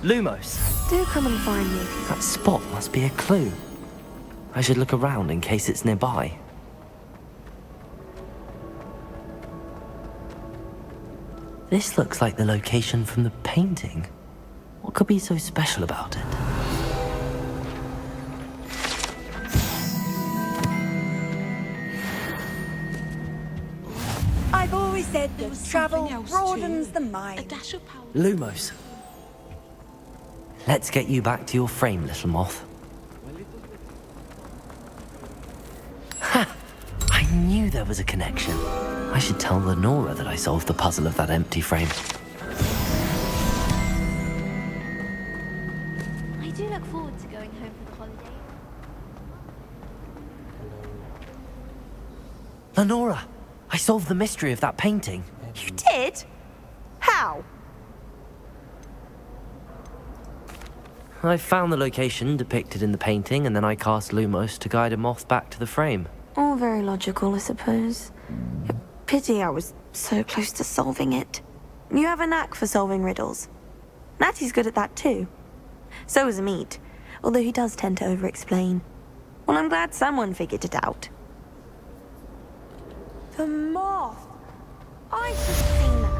Lumos. Do come and find me. That spot must be a clue. I should look around in case it's nearby. This looks like the location from the painting. What could be so special about it? I've always said that travel broadens the mind. Lumos. Let's get you back to your frame, little moth. Ha! I knew there was a connection. I should tell Lenora that I solved the puzzle of that empty frame. I do look forward to going home for the holiday. Lenora, I solved the mystery of that painting. You did? How? I found the location depicted in the painting, and then I cast Lumos to guide a moth back to the frame. All very logical, I suppose. Pity I was so close to solving it. You have a knack for solving riddles. Natty's good at that too. So is Amit, although he does tend to over-explain. Well, I'm glad someone figured it out. The moth! I should have seen that.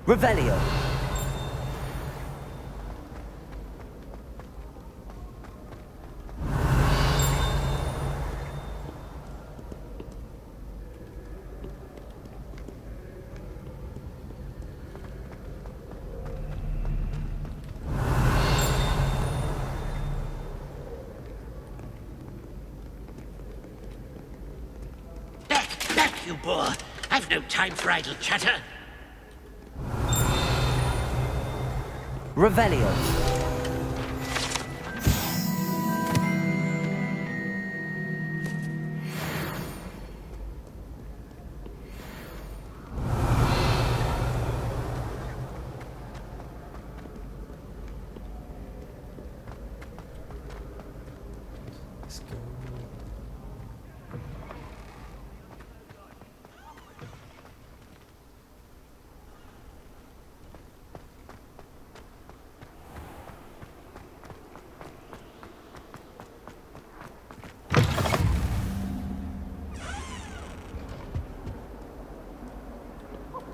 Revelio. Back, you boor! I've no time for idle chatter. Revelio.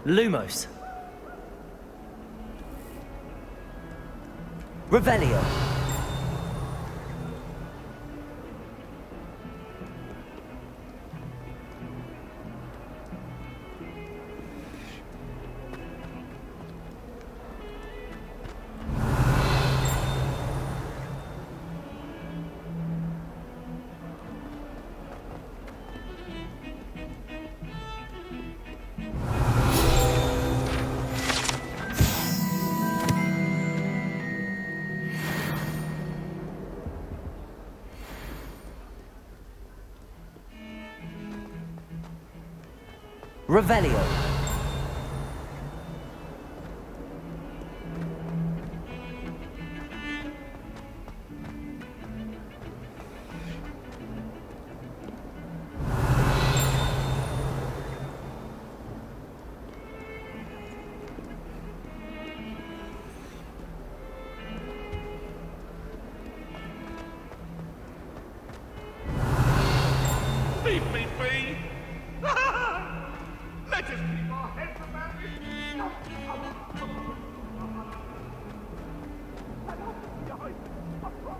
Lumos. Revelio. Revelio. Leave me be! Let us keep our heads about it!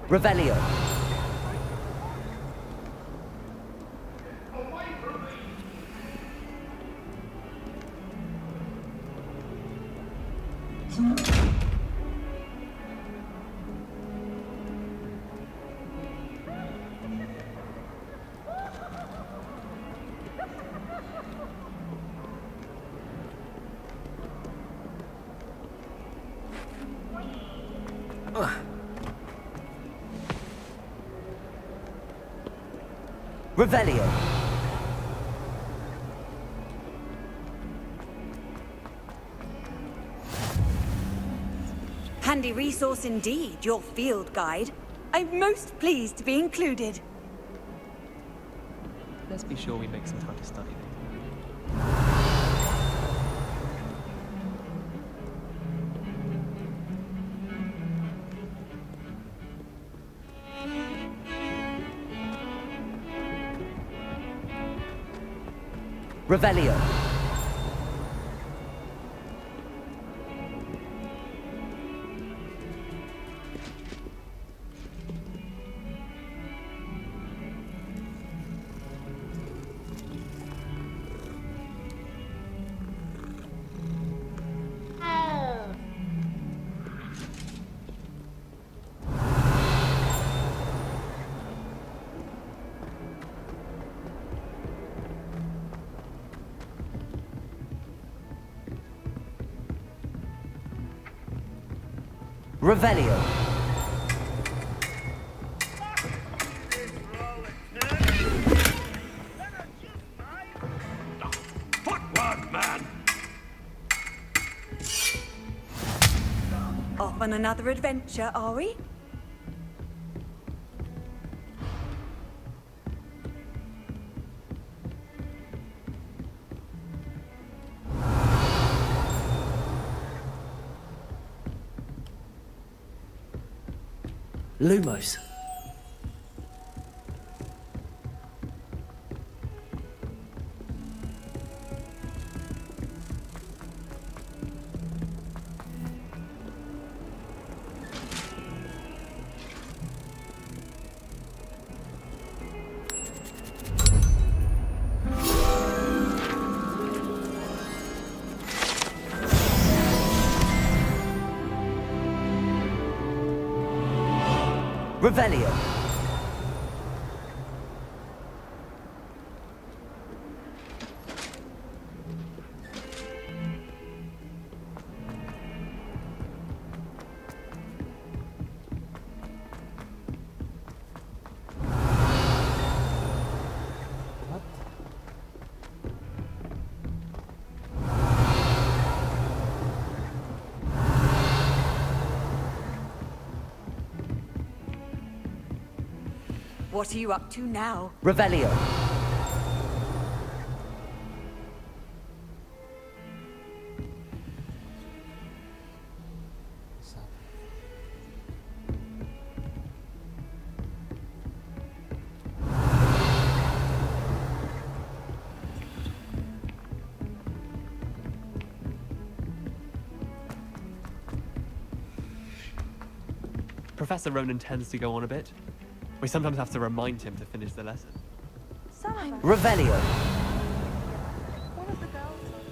Revelio. Revelio. Handy resource indeed, your field guide. I'm most pleased to be included. Let's be sure we make some time to study. Revelio. Revelio. Footwork, man! Off on another adventure, are we? Lumos. Revelio. What are you up to now? Revelio. Professor Ronan tends to go on a bit. We sometimes have to remind him to finish the lesson. Revelio.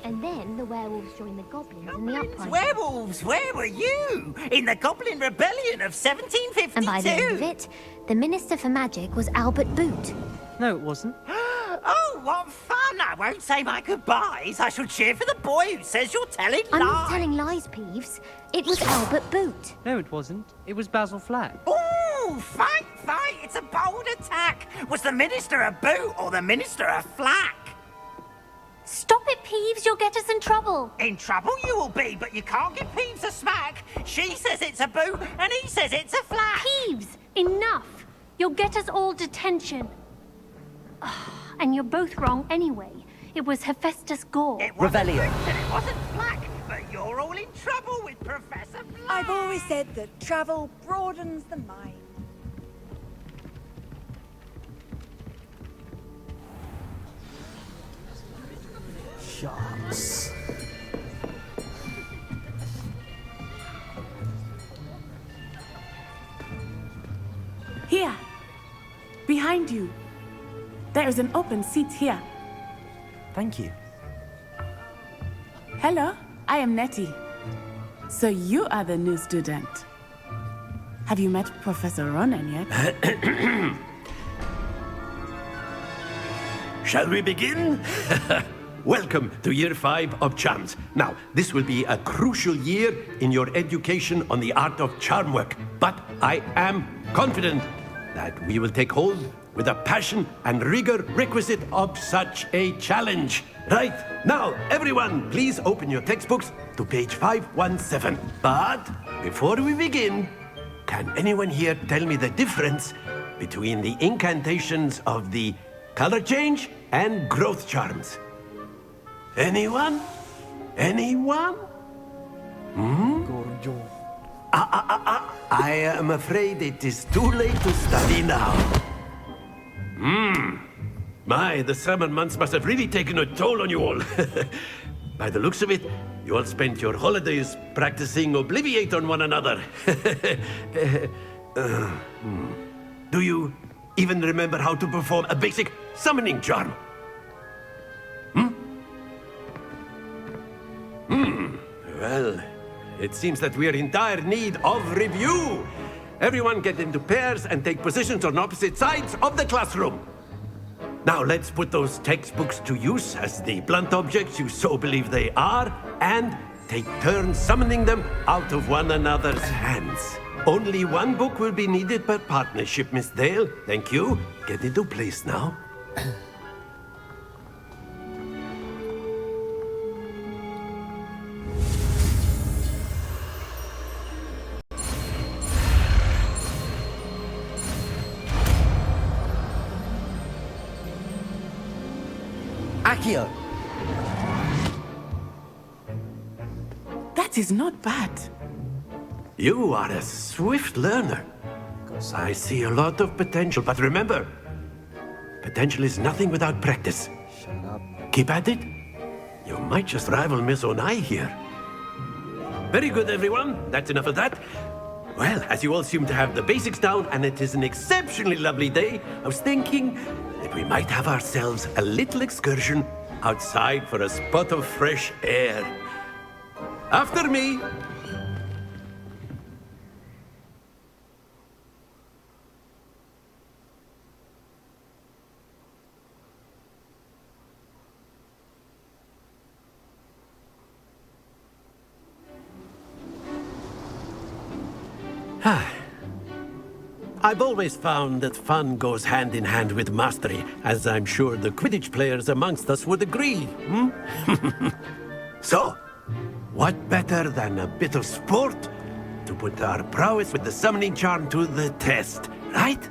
And then the werewolves joined the goblins in the uprising. Werewolves, where were you? In the Goblin Rebellion of 1752? And by the end of it, the Minister for Magic was Albert Boot. No, it wasn't. Oh, what fun! I won't say my goodbyes. I shall cheer for the boy who says you're telling lies. I'm not telling lies, Peeves. It was Albert Boot. No, it wasn't. It was Basil Flack. Ooh, fight! It's a bold attack. Was the Minister a boot or the Minister a flack? Stop it, Peeves. You'll get us in trouble. In trouble you will be, but you can't give Peeves a smack. She says it's a boot and he says it's a flack. Peeves, enough. You'll get us all detention. And you're both wrong anyway. It was Hephaestus Gore. It wasn't Revelio. boot and it wasn't flack, but you're all in trouble with Professor Flack. I've always said that travel broadens the mind. Sharks. Here. Behind you. There is an open seat here. Thank you. Hello, I am Nettie. So you are the new student. Have you met Professor Ronan yet? Shall we begin? Welcome to Year 5 of Charms. Now, this will be a crucial year in your education on the art of charm work, but I am confident that we will take hold with the passion and rigor requisite of such a challenge. Right, now, everyone, please open your textbooks to page 517. But before we begin, can anyone here tell me the difference between the incantations of the color change and growth charms? Anyone? Anyone? I am afraid it is too late to study now. My, the summer months must have really taken a toll on you all. By the looks of it, you all spent your holidays practicing Obliviate on one another. Do you even remember how to perform a basic summoning charm? Well, it seems that we are in dire need of review. Everyone get into pairs and take positions on opposite sides of the classroom. Now let's put those textbooks to use as the blunt objects you so believe they are, and take turns summoning them out of one another's hands. Only one book will be needed per partnership, Miss Dale. Thank you. Get into place now. Accio! That is not bad. You are a swift learner. I see a lot of potential, but remember, potential is nothing without practice. Shut up. Keep at it. You might just rival Miss Onai here. Very good, everyone. That's enough of that. Well, as you all seem to have the basics down, and it is an exceptionally lovely day, I was thinking that we might have ourselves a little excursion outside for a spot of fresh air. After me. I've always found that fun goes hand in hand with mastery, as I'm sure the Quidditch players amongst us would agree. So, what better than a bit of sport to put our prowess with the summoning charm to the test, right?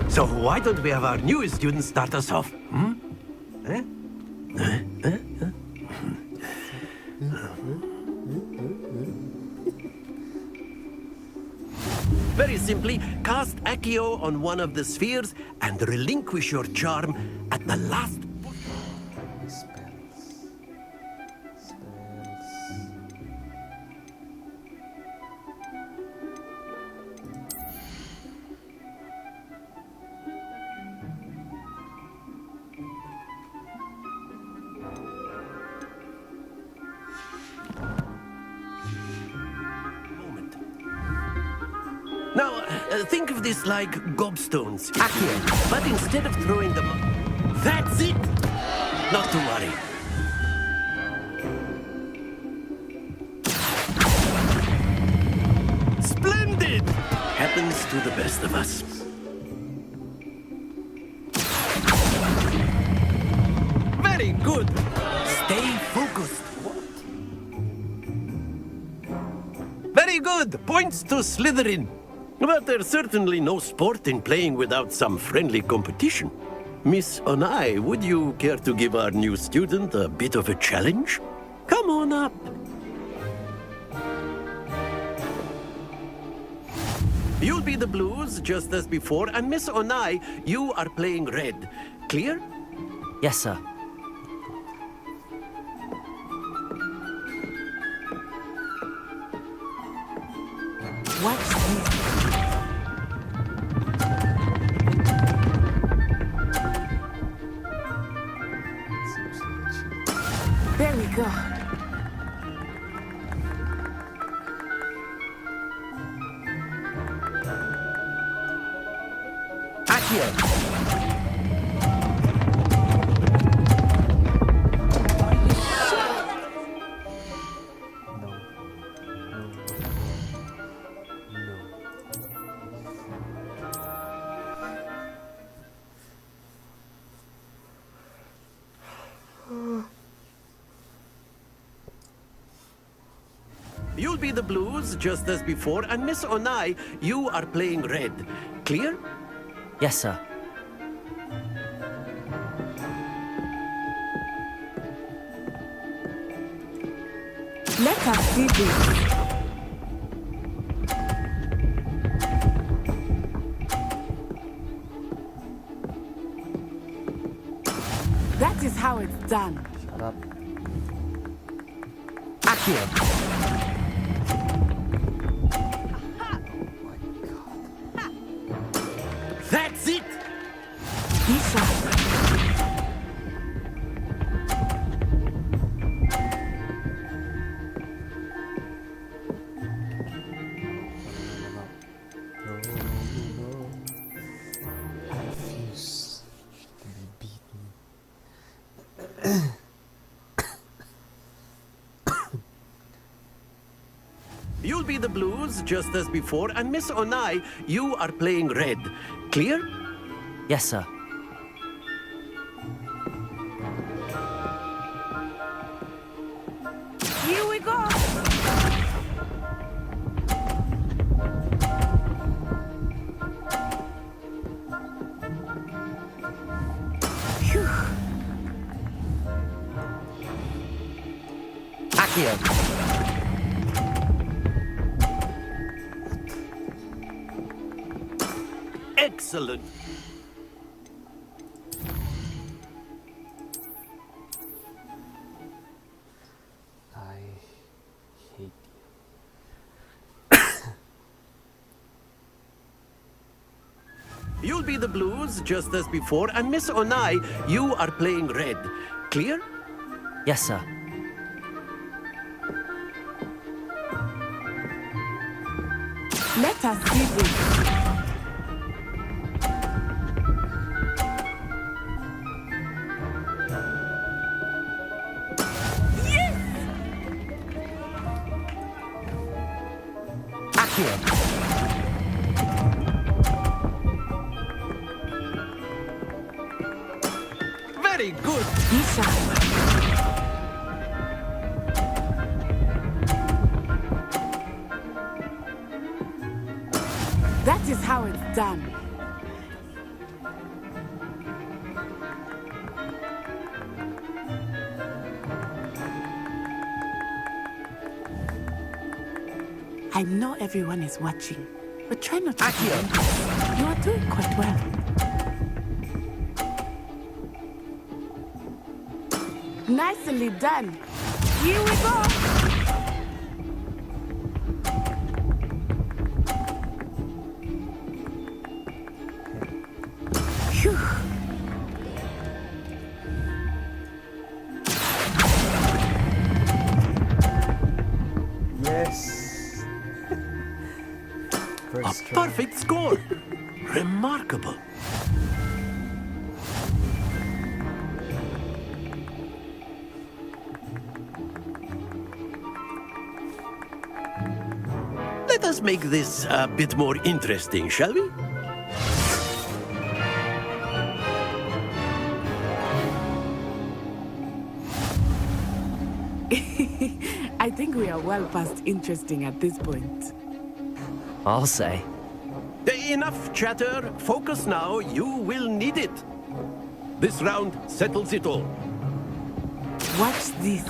So why don't we have our newest student start us off? Very simply, cast Accio on one of the spheres and relinquish your charm at the last push. Now, think of this like gobstones, Accio, but instead of throwing them... That's it! Not to worry. Splendid! Happens to the best of us. Very good! Stay focused. Very good! Points to Slytherin. But there's certainly no sport in playing without some friendly competition. Miss Onai, would you care to give our new student a bit of a challenge? Come on up. You'll be the blues, just as before, and Miss Onai, you are playing red. Clear? Yes, sir. What's this? There we go. Accio! You'll be the blues, just as before, and Miss Onai, you are playing red. Clear? Yes, sir. Let us see this. That is how it's done. Shut up. Accio! That's it! Be sharp. be the blues, just as before, and Miss Onai, you are playing red. Clear? Yes, sir. Here we go! Phew. Accio. Excellent. I hate You'll be the blues, just as before, and Miss Onai, you are playing red. Clear? Yes, sir. Let us see this. Very good. That is how it's done. I know everyone is watching, but try not to. You are doing quite well. Nicely done. Here we go. Phew. Yes. A perfect score. Remarkable. Let us make this a bit more interesting, shall we? I think we are well past interesting at this point. I'll say. Enough chatter. Focus now. You will need it. This round settles it all. Watch this.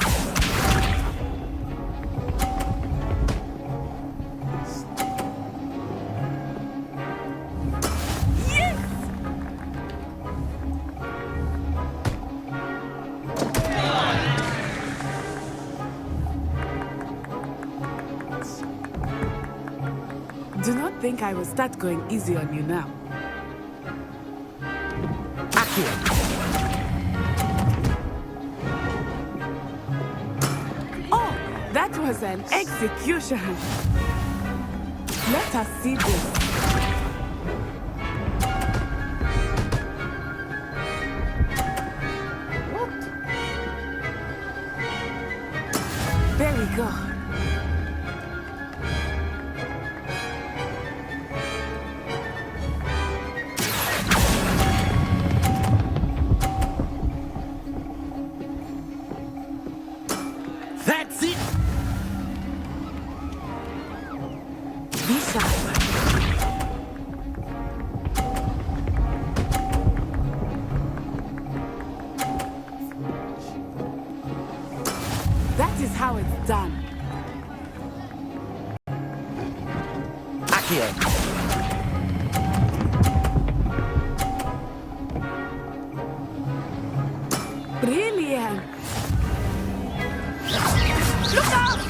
Do not think I will start going easy on you now. Oh, that was an execution. Let us see this. What? There we go. That's it. Be sharp. That is how it's done. Accio. Brilliant. Look out!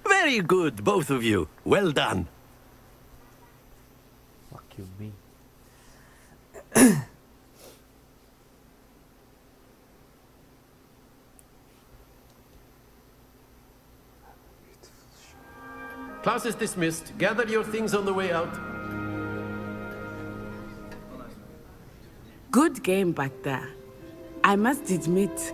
Very good, both of you. Well done. Fuck you, me. Class is dismissed. Gather your things on the way out. Good game back there. I must admit,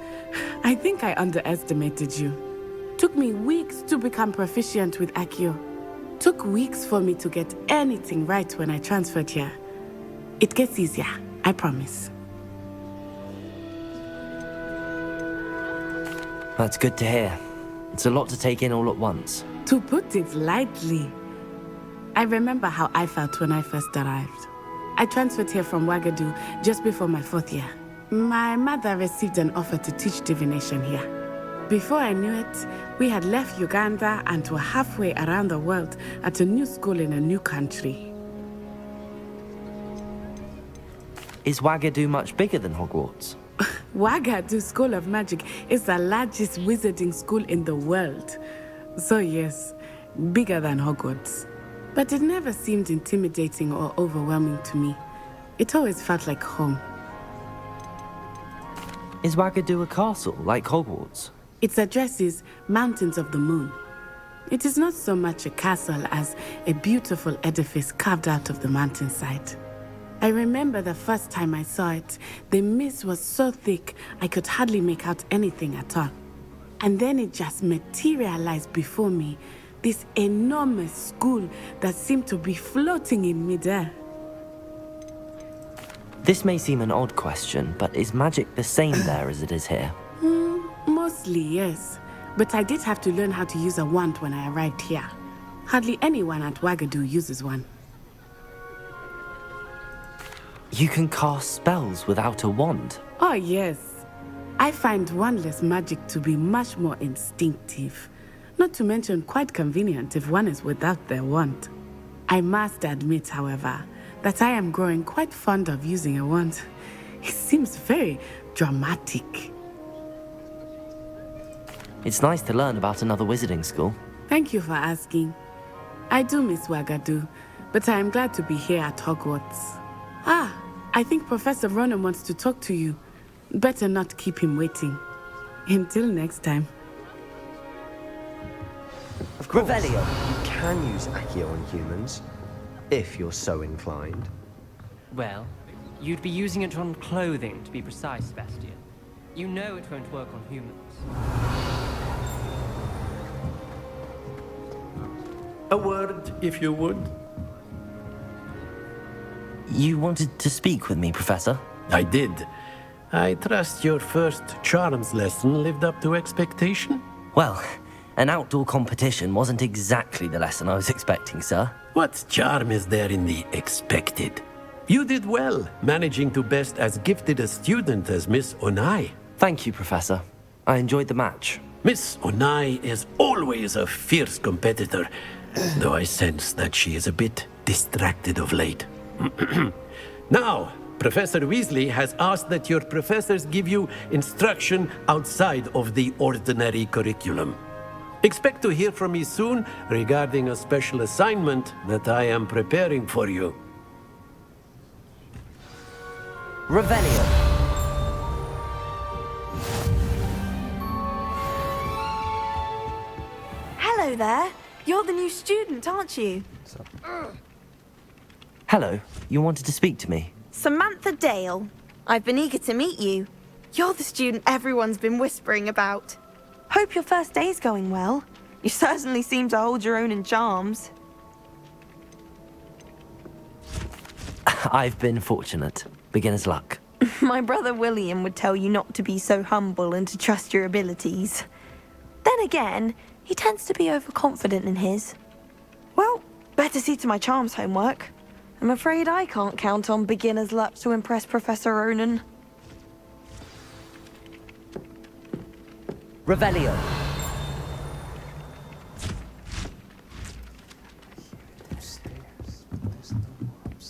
I think I underestimated you. Took me weeks to become proficient with Accio. Took weeks for me to get anything right when I transferred here. It gets easier, I promise. That's good to hear. It's a lot to take in all at once. To put it lightly, I remember how I felt when I first arrived. I transferred here from Wagadu just before my 4th year. My mother received an offer to teach divination here. Before I knew it, we had left Uganda and were halfway around the world at a new school in a new country. Is Wagadu much bigger than Hogwarts? Wagadu School of Magic is the largest wizarding school in the world. So yes, bigger than Hogwarts. But it never seemed intimidating or overwhelming to me. It always felt like home. Is Wagadu a castle, like Hogwarts? Its address is Mountains of the Moon. It is not so much a castle as a beautiful edifice carved out of the mountainside. I remember the first time I saw it, the mist was so thick I could hardly make out anything at all. And then it just materialized before me, this enormous school that seemed to be floating in midair. This may seem an odd question, but is magic the same there as it is here? Mostly, yes. But I did have to learn how to use a wand when I arrived here. Hardly anyone at Wagadu uses one. You can cast spells without a wand? Oh, yes. I find wandless magic to be much more instinctive. Not to mention quite convenient if one is without their wand. I must admit, however, that I am growing quite fond of using a wand. It seems very dramatic. It's nice to learn about another wizarding school. Thank you for asking. I do miss Wagadu, but I am glad to be here at Hogwarts. Ah, I think Professor Ronan wants to talk to you. Better not keep him waiting. Until next time. Of course, you can use Accio on humans, if you're so inclined. Well, you'd be using it on clothing, to be precise, Sebastian. You know it won't work on humans. A word, if you would. You wanted to speak with me, Professor? I did. I trust your first charms lesson lived up to expectation? Well, an outdoor competition wasn't exactly the lesson I was expecting, sir. What charm is there in the expected? You did well, managing to best as gifted a student as Miss Onai. Thank you, Professor. I enjoyed the match. Miss Onai is always a fierce competitor, though I sense that she is a bit distracted of late. Now, Professor Weasley has asked that your professors give you instruction outside of the ordinary curriculum. Expect to hear from me soon regarding a special assignment that I am preparing for you. Revelio. Hello there. You're the new student, aren't you? Hello. You wanted to speak to me? Samantha Dale. I've been eager to meet you. You're the student everyone's been whispering about. Hope your first day's going well. You certainly seem to hold your own in charms. I've been fortunate. Beginner's luck. My brother William would tell you not to be so humble and to trust your abilities. Then again, he tends to be overconfident in his. Well, better see to my charms homework. I'm afraid I can't count on beginner's luck to impress Professor Ronan. Revelio.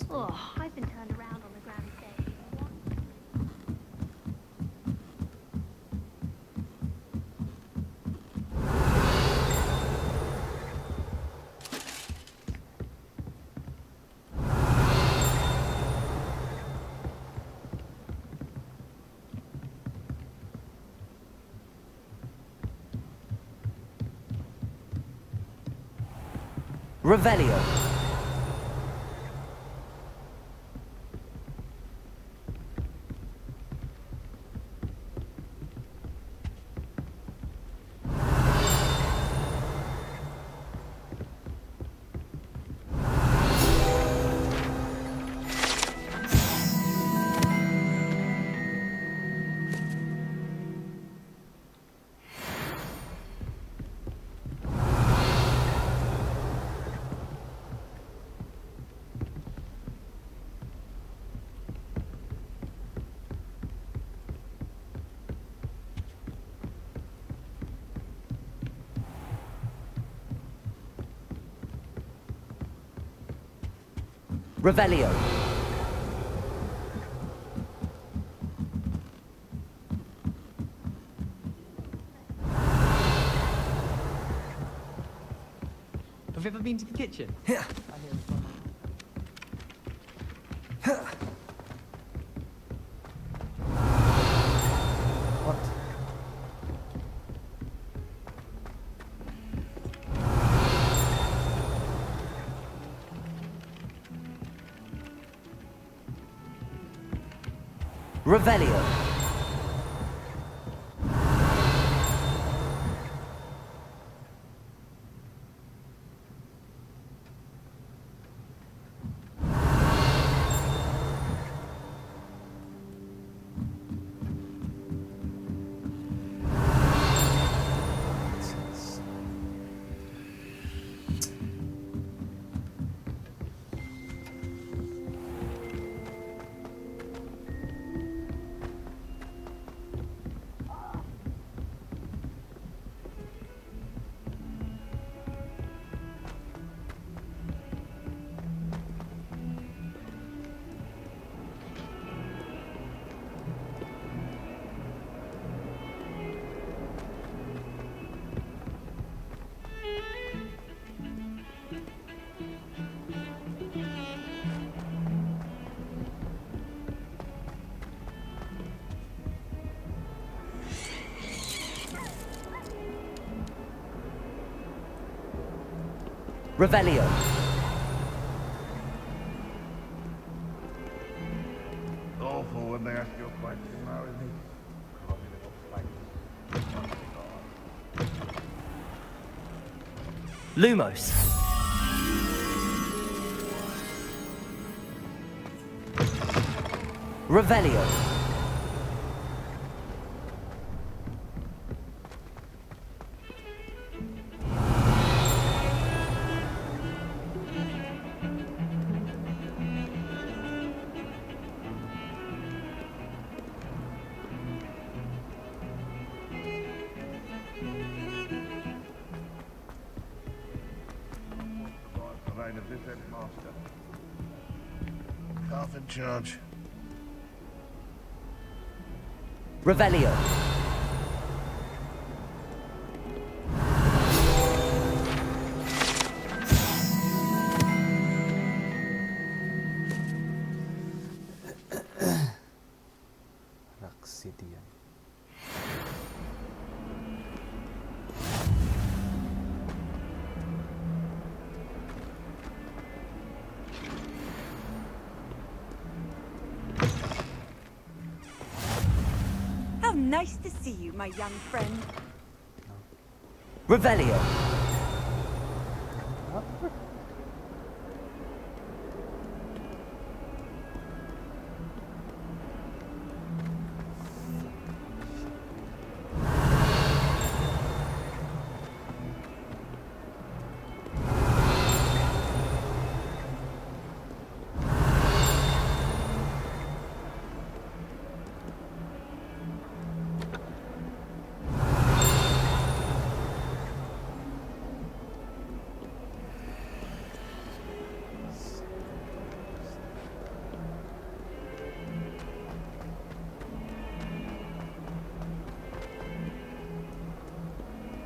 Oh, I've been turned around on the grand stage. Revelio. Revelio. Have you ever been to the kitchen? Yeah. What? Revelio. Revelio. Awful when they ask you a question now, isn't he? Crummy little faggot. Lumos. Revelio. The reign of this headmaster. Half in charge. Revelio. Raksidian. How nice to see you, my young friend. Revelio.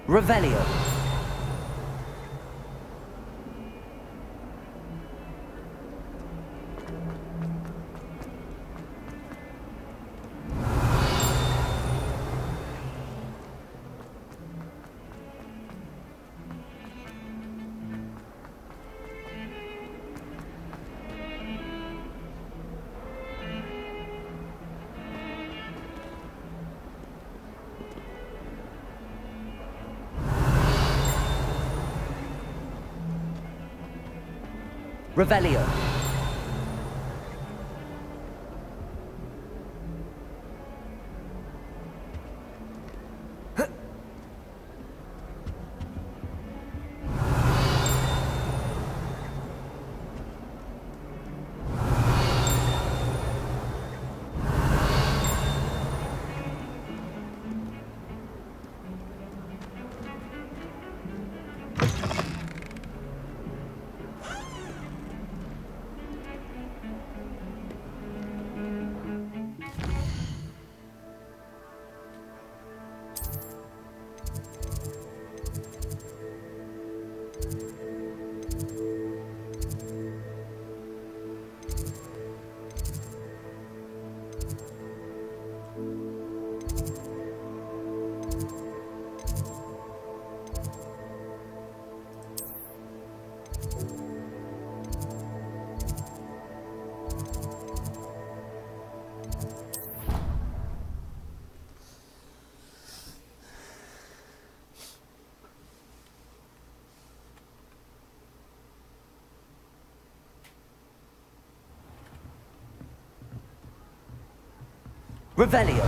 Revelio. Revelio. Revelio.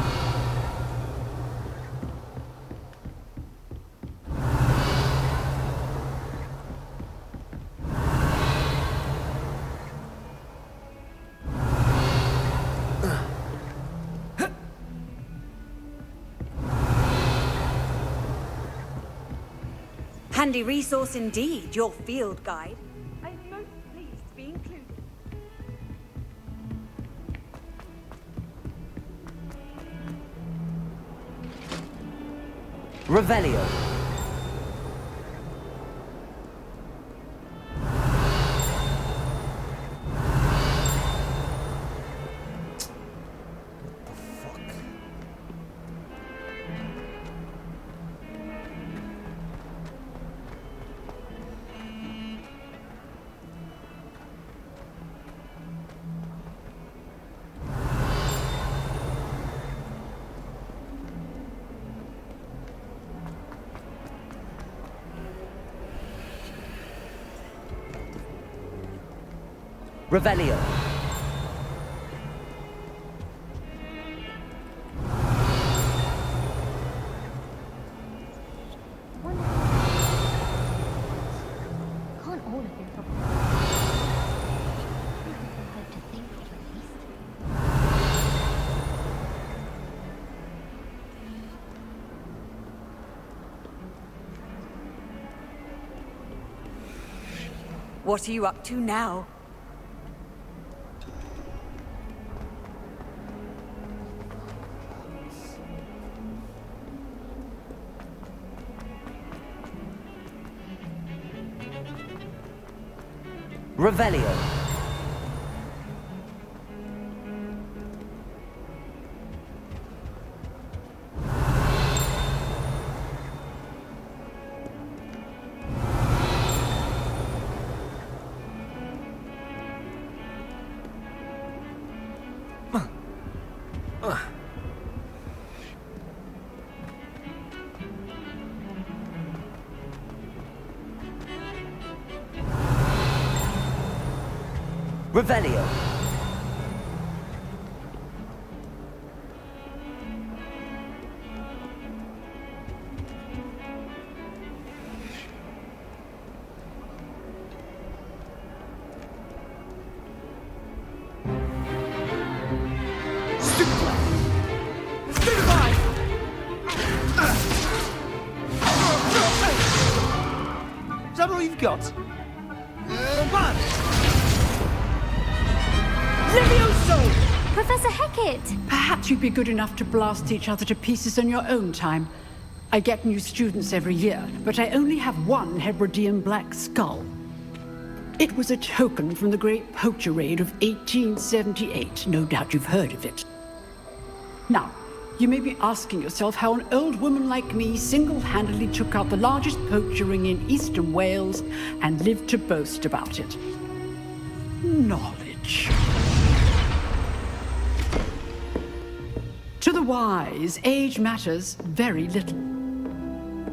Handy resource indeed, your field guide. I'm most pleased to be included. Revelio. Revelio. Can't all have been from hope to think of at least. What are you up to now? Revelio. Revelio. Is that all you've got? One! Levioso! Professor Hecat! Perhaps you'd be good enough to blast each other to pieces in your own time. I get new students every year, but I only have one Hebridean black skull. It was a token from the Great Poacher Raid of 1878. No doubt you've heard of it. Now, you may be asking yourself how an old woman like me single-handedly took out the largest poacher ring in eastern Wales and lived to boast about it. Knowledge. To the wise, age matters very little.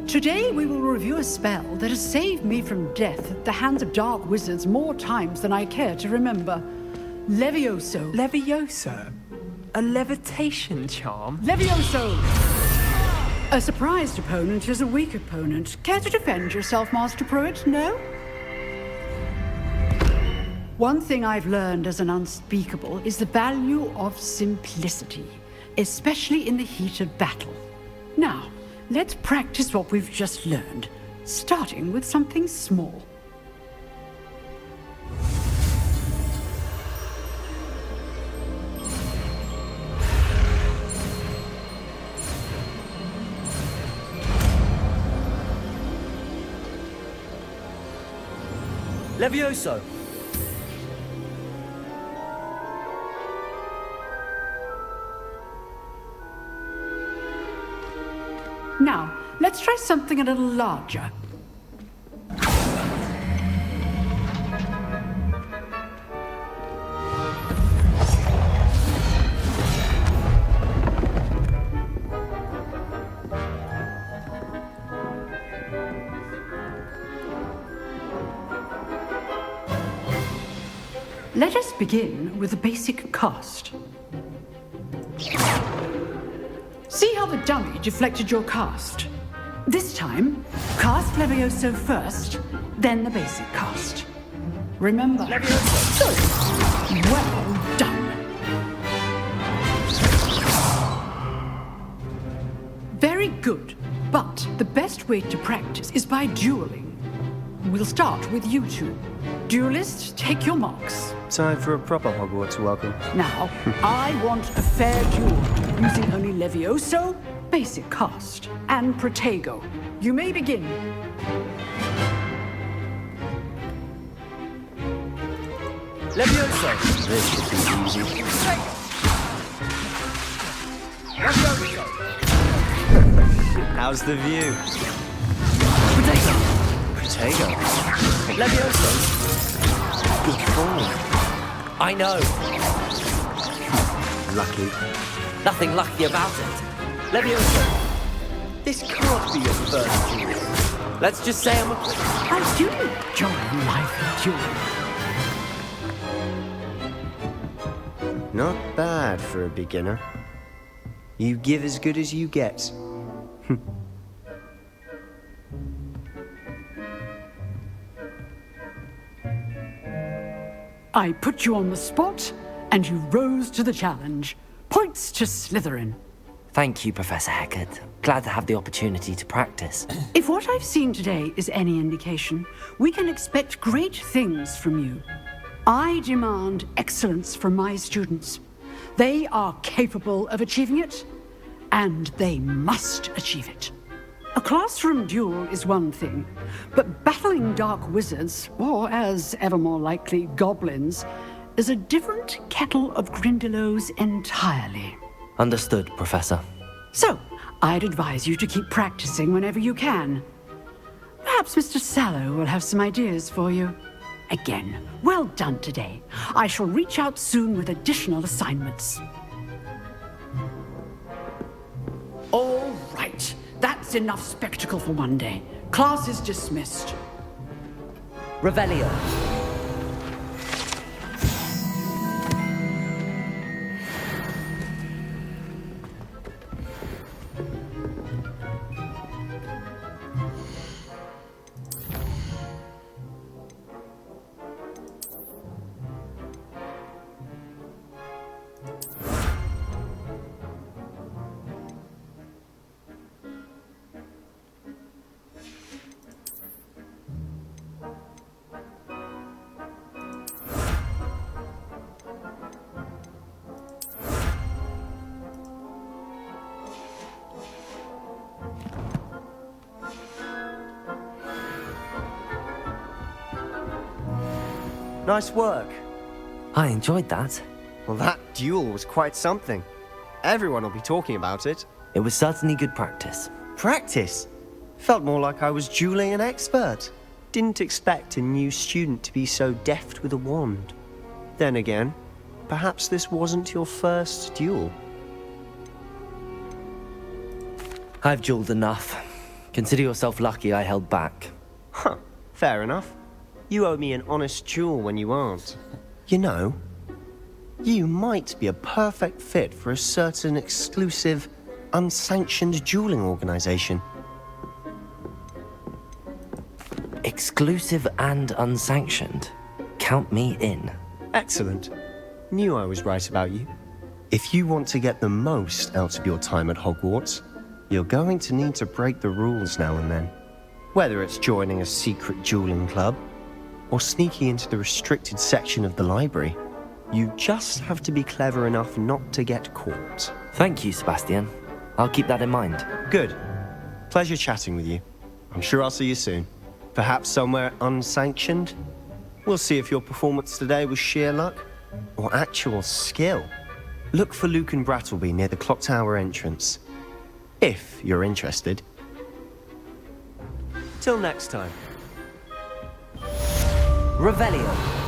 Today we will review a spell that has saved me from death at the hands of dark wizards more times than I care to remember. Levioso. Levioso? A levitation charm? Levioso! A surprised opponent is a weak opponent. Care to defend yourself, Master Pruitt? No? One thing I've learned as an unspeakable is the value of simplicity, especially in the heat of battle. Now, let's practice what we've just learned, starting with something small. Levioso. Now, let's try something a little larger. Let us begin with the basic cast. the dummy deflected your cast. This time, cast Levioso first, then the basic cast. Remember. Levioso. Good. Well done. Very good. But the best way to practice is by dueling. We'll start with you two. Duelists, take your marks. Time for a proper Hogwarts welcome. Now, I want a fair duel, using only Levioso, basic cast, and Protego. You may begin. Levioso! This should be easy. Levioso! How's the view? Protego! Protego? Levioso! Good form. I know. Lucky. Nothing lucky about it. Levioso! This can't be your first duel. Let's just say I'm a... I do enjoy life dueling. Not bad for a beginner. You give as good as you get. I put you on the spot, and you rose to the challenge. Points to Slytherin. Thank you, Professor Hecat. Glad to have the opportunity to practice. If what I've seen today is any indication, we can expect great things from you. I demand excellence from my students. They are capable of achieving it, and they must achieve it. A classroom duel is one thing, but battling dark wizards, or as ever more likely, goblins, is a different kettle of Grindylows entirely. Understood, Professor. So, I'd advise you to keep practicing whenever you can. Perhaps Mr. Sallow will have some ideas for you. Again, well done today. I shall reach out soon with additional assignments. All right. That's enough spectacle for one day. Class is dismissed. Revelio. Nice work. I enjoyed that. Well, that duel was quite something. Everyone will be talking about it. It was certainly good practice. Practice? Felt more like I was dueling an expert. Didn't expect a new student to be so deft with a wand. Then again, perhaps this wasn't your first duel. I've dueled enough. Consider yourself lucky I held back. Huh, fair enough. You owe me an honest duel when you aren't. You know, you might be a perfect fit for a certain exclusive, unsanctioned dueling organization. Exclusive and unsanctioned? Count me in. Excellent. Knew I was right about you. If you want to get the most out of your time at Hogwarts, you're going to need to break the rules now and then. Whether it's joining a secret dueling club, or sneaking into the restricted section of the library, you just have to be clever enough not to get caught. Thank you, Sebastian. I'll keep that in mind. Good. Pleasure chatting with you. I'm sure I'll see you soon. Perhaps somewhere unsanctioned? We'll see if your performance today was sheer luck or actual skill. Look for Luke and Brattleby near the clock tower entrance, if you're interested. Till next time. Revelio.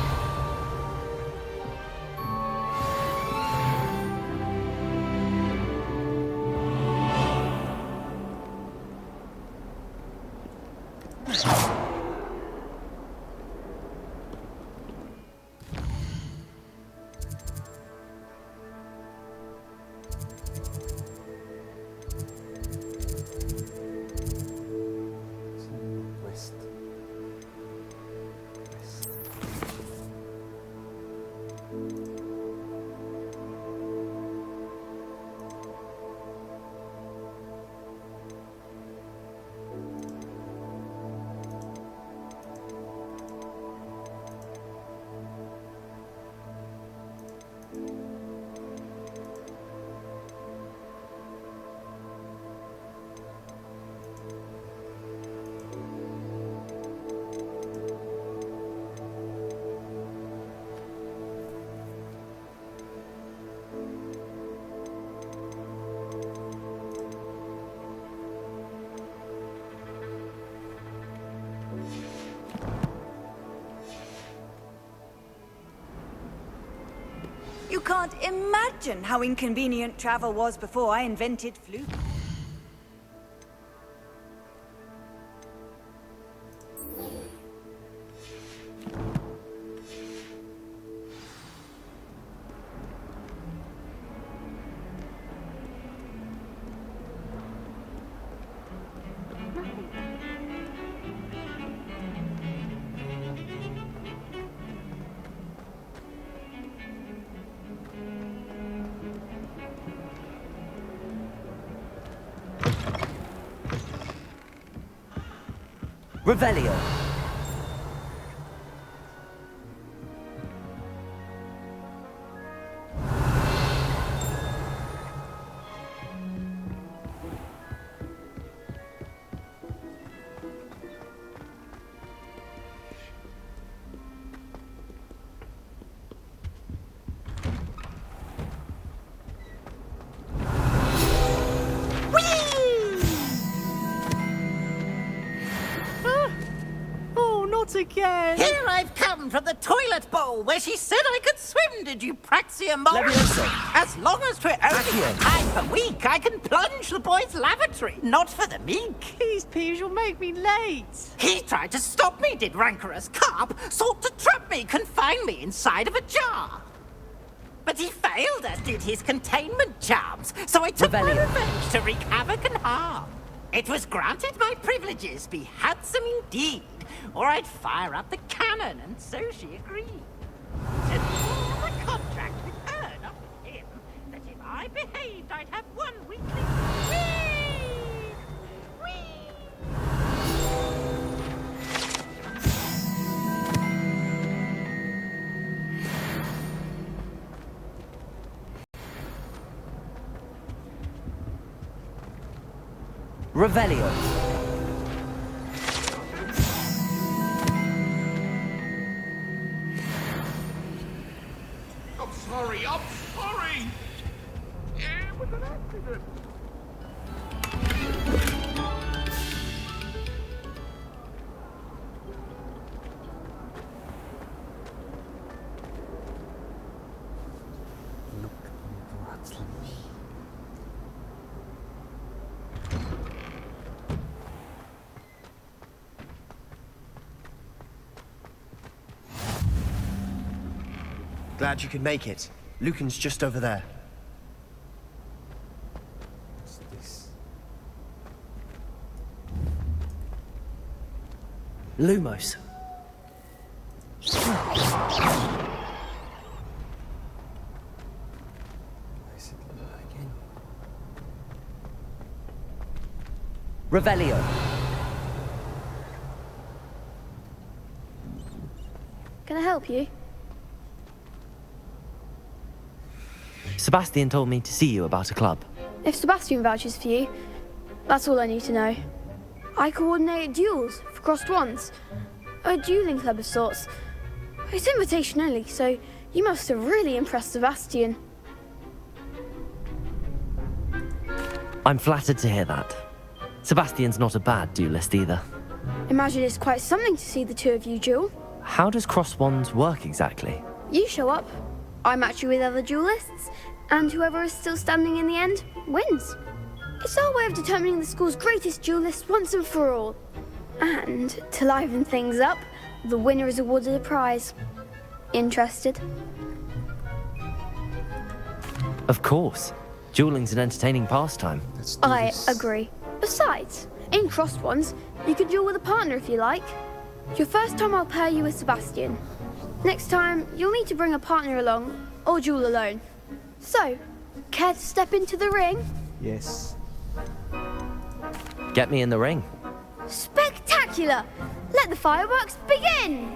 You can't imagine how inconvenient travel was before I invented flute. Revelio. Again. Here I've come from the toilet bowl where she said I could swim, did you praxia Levioso. As long as we're only half a week, I can plunge the boy's lavatory. Not for the meek. These peas will make me late. He tried to stop me, did rancorous carp. Sought to trap me, confine me inside of a jar. But he failed, as did his containment charms. So I took my revenge to wreak havoc and harm. It was granted my privileges be handsome indeed, or I'd fire up the cannon, and so she agreed. Said the contract with her, not with him, that if I behaved, I'd have one weekly. Revelio. I'm sorry. It was an accident. Glad you could make it. Lucan's just over there. What's this? Lumos. Revelio. Can I help you? Sebastian told me to see you about a club. If Sebastian vouches for you, that's all I need to know. I coordinate duels for crossed wands. A dueling club of sorts. It's invitation only, so you must have really impressed Sebastian. I'm flattered to hear that. Sebastian's not a bad duelist either. Imagine it's quite something to see the two of you duel. How does cross wands work exactly? You show up, I match you with other duelists, and whoever is still standing in the end wins. It's our way of determining the school's greatest duelist once and for all. And to liven things up, the winner is awarded a prize. Interested? Of course. Dueling's an entertaining pastime. I agree. Besides, in crossed ones, you can duel with a partner if you like. Your first time I'll pair you with Sebastian. Next time, you'll need to bring a partner along, or duel alone. So, care to step into the ring? Yes. Get me in the ring. Spectacular! Let the fireworks begin!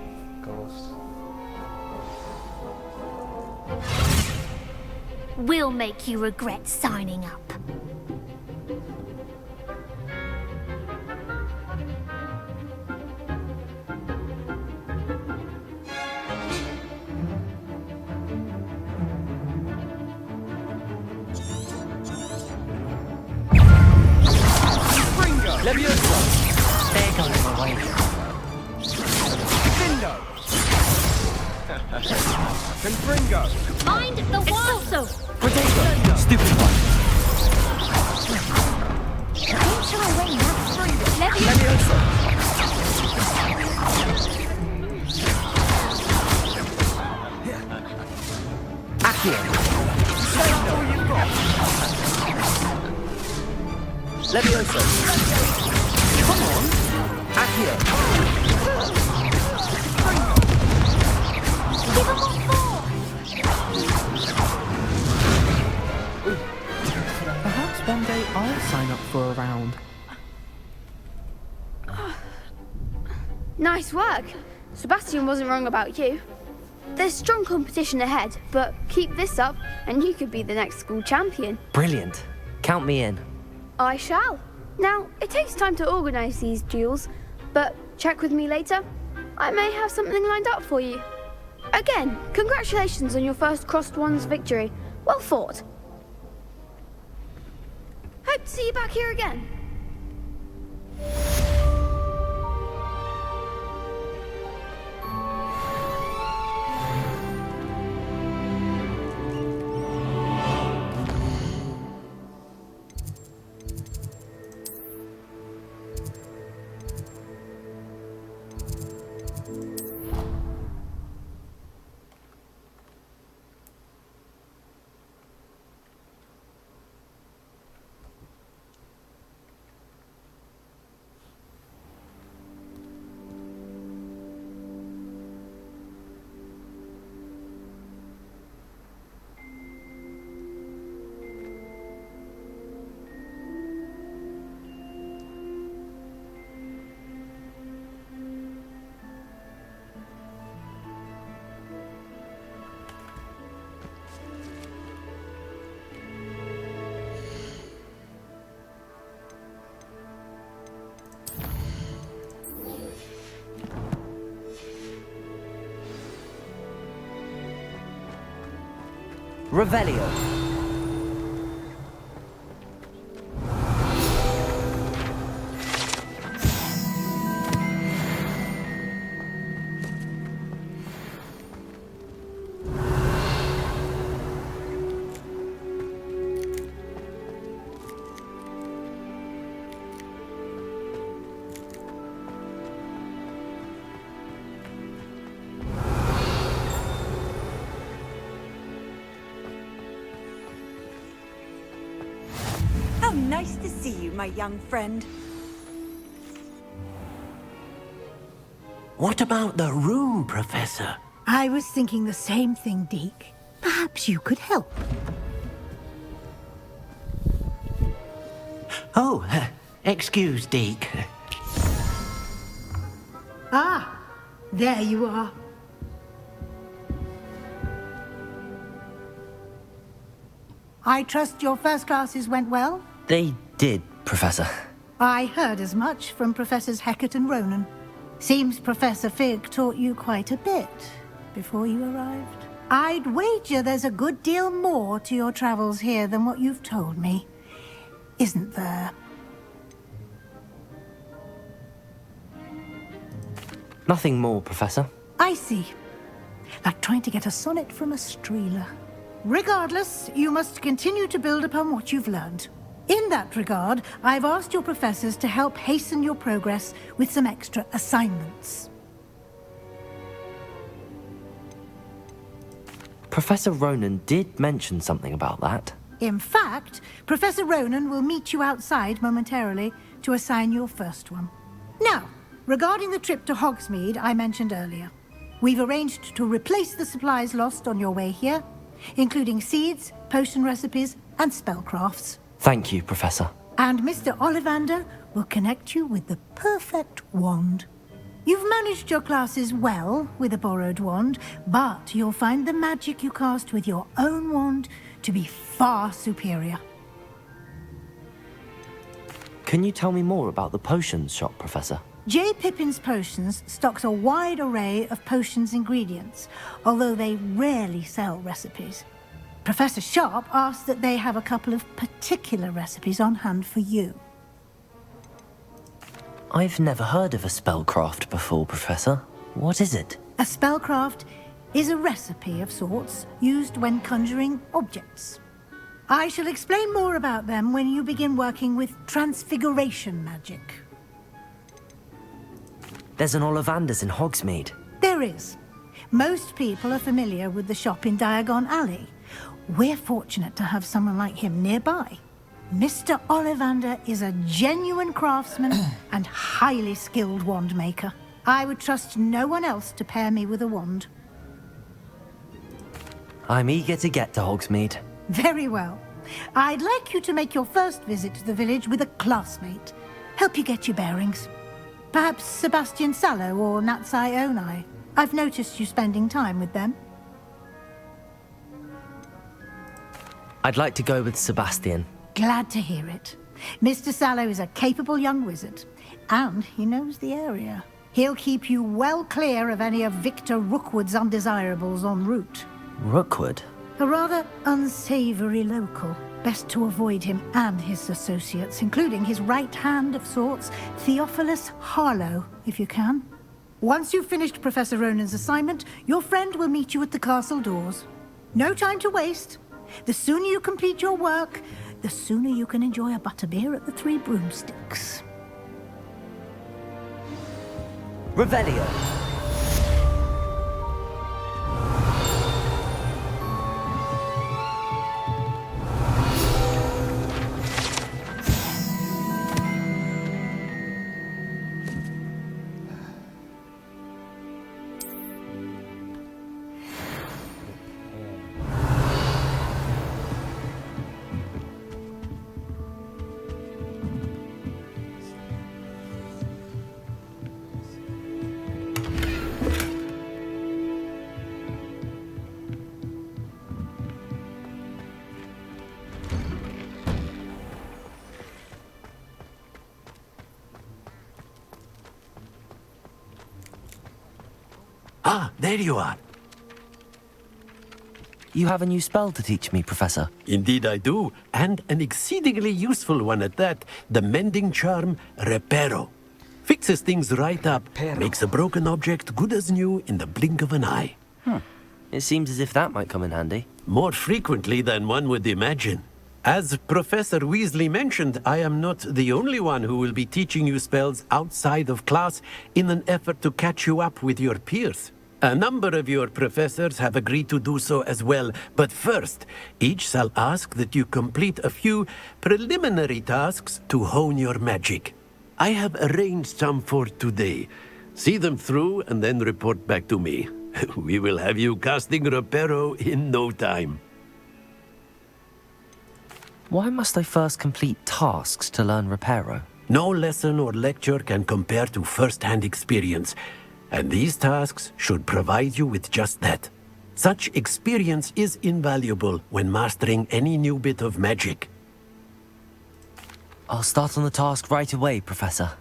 We'll make you regret signing up. Levioso. They're going my way. Bingo! Confringo! Mind the wall! Potato! Stupid one! Don't shy away, man. Leviosa! Accio! Say all you've got! Leviosa! Come on! Accio! Give him more force! Perhaps one day I'll sign up for a round. Nice work. Sebastian wasn't wrong about you. There's strong competition ahead, but keep this up and you could be the next school champion. Brilliant. Count me in. I shall. Now, it takes time to organise these duels, but check with me later. I may have something lined up for you. Again, congratulations on your first Crossed Wands victory. Well fought. Hope to see you back here again. Revelio. Nice to see you, my young friend. What about the room, Professor? I was thinking the same thing, Deke. Perhaps you could help. Oh, excuse, Deke. Ah, there you are. I trust your first classes went well? They did, Professor. I heard as much from Professors Hecat and Ronan. Seems Professor Fig taught you quite a bit before you arrived. I'd wager there's a good deal more to your travels here than what you've told me. Isn't there? Nothing more, Professor. I see. Like trying to get a sonnet from a streeler. Regardless, you must continue to build upon what you've learned. In that regard, I've asked your professors to help hasten your progress with some extra assignments. Professor Ronan did mention something about that. In fact, Professor Ronan will meet you outside momentarily to assign your first one. Now, regarding the trip to Hogsmeade I mentioned earlier, we've arranged to replace the supplies lost on your way here, including seeds, potion recipes, and spellcrafts. Thank you, Professor. And Mr. Ollivander will connect you with the perfect wand. You've managed your classes well with a borrowed wand, but you'll find the magic you cast with your own wand to be far superior. Can you tell me more about the potions shop, Professor? J. Pippin's Potions stocks a wide array of potions ingredients, although they rarely sell recipes. Professor Sharp asked that they have a couple of particular recipes on hand for you. I've never heard of a spellcraft before, Professor. What is it? A spellcraft is a recipe of sorts used when conjuring objects. I shall explain more about them when you begin working with transfiguration magic. There's an Ollivander's in Hogsmeade. There is. Most people are familiar with the shop in Diagon Alley. We're fortunate to have someone like him nearby. Mr. Ollivander is a genuine craftsman and highly skilled wand maker. I would trust no one else to pair me with a wand. I'm eager to get to Hogsmeade. Very well. I'd like you to make your first visit to the village with a classmate. Help you get your bearings. Perhaps Sebastian Sallow or Natsai Onai. I've noticed you spending time with them. I'd like to go with Sebastian. Glad to hear it. Mr. Sallow is a capable young wizard, and he knows the area. He'll keep you well clear of any of Victor Rookwood's undesirables en route. Rookwood? A rather unsavory local. Best to avoid him and his associates, including his right hand of sorts, Theophilus Harlow, if you can. Once you've finished Professor Ronan's assignment, your friend will meet you at the castle doors. No time to waste. The sooner you complete your work, the sooner you can enjoy a butterbeer at the Three Broomsticks. Revelio. Ah, there you are. You have a new spell to teach me, Professor. Indeed I do, and an exceedingly useful one at that. The mending charm, Reparo. Fixes things right up, makes a broken object good as new in the blink of an eye. It seems as if that might come in handy. More frequently than one would imagine. As Professor Weasley mentioned, I am not the only one who will be teaching you spells outside of class in an effort to catch you up with your peers. A number of your professors have agreed to do so as well, but first, each shall ask that you complete a few preliminary tasks to hone your magic. I have arranged some for today. See them through and then report back to me. We will have you casting Reparo in no time. Why must I first complete tasks to learn Reparo? No lesson or lecture can compare to first-hand experience, and these tasks should provide you with just that. Such experience is invaluable when mastering any new bit of magic. I'll start on the task right away, Professor.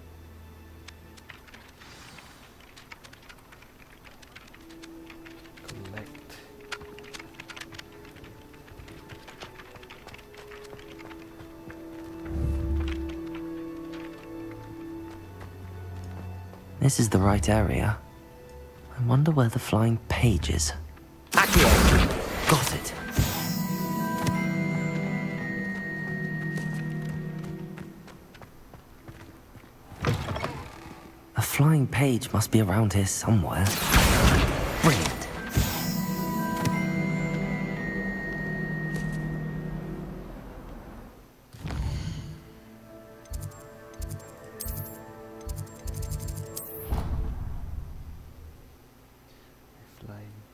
This is the right area. I wonder where the flying page is. Accio! Got it. A flying page must be around here somewhere. Brilliant.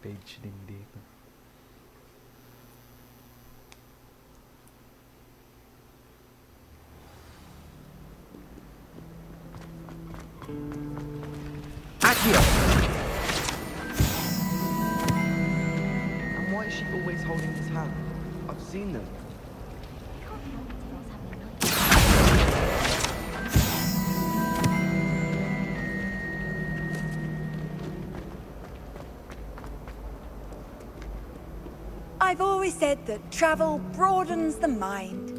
Page din dito. Accio! And why is she always holding his hand? I've seen them. I've always said that travel broadens the mind.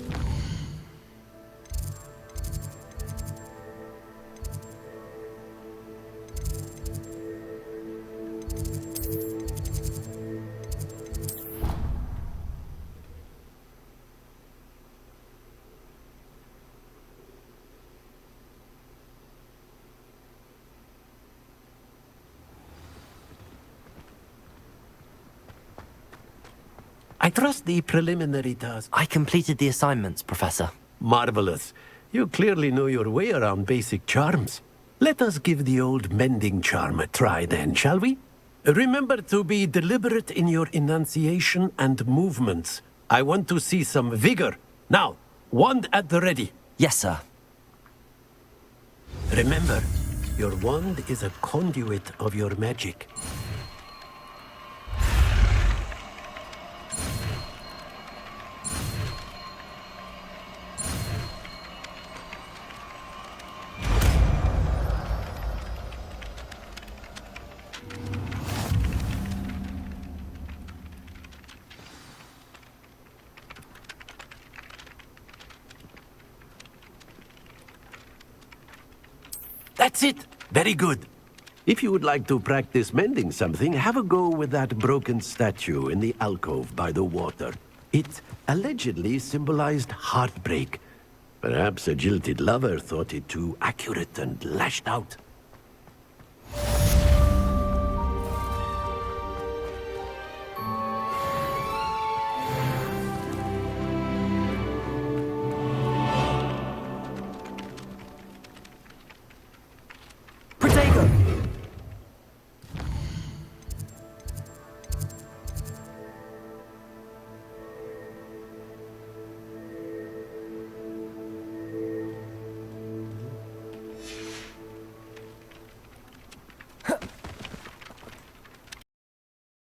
I trust the preliminary task. I completed the assignments, Professor. Marvelous. You clearly know your way around basic charms. Let us give the old mending charm a try then, shall we? Remember to be deliberate in your enunciation and movements. I want to see some vigor. Now, wand at the ready. Yes, sir. Remember, your wand is a conduit of your magic. That's it! Very good. If you would like to practice mending something, have a go with that broken statue in the alcove by the water. It allegedly symbolized heartbreak. Perhaps a jilted lover thought it too accurate and lashed out.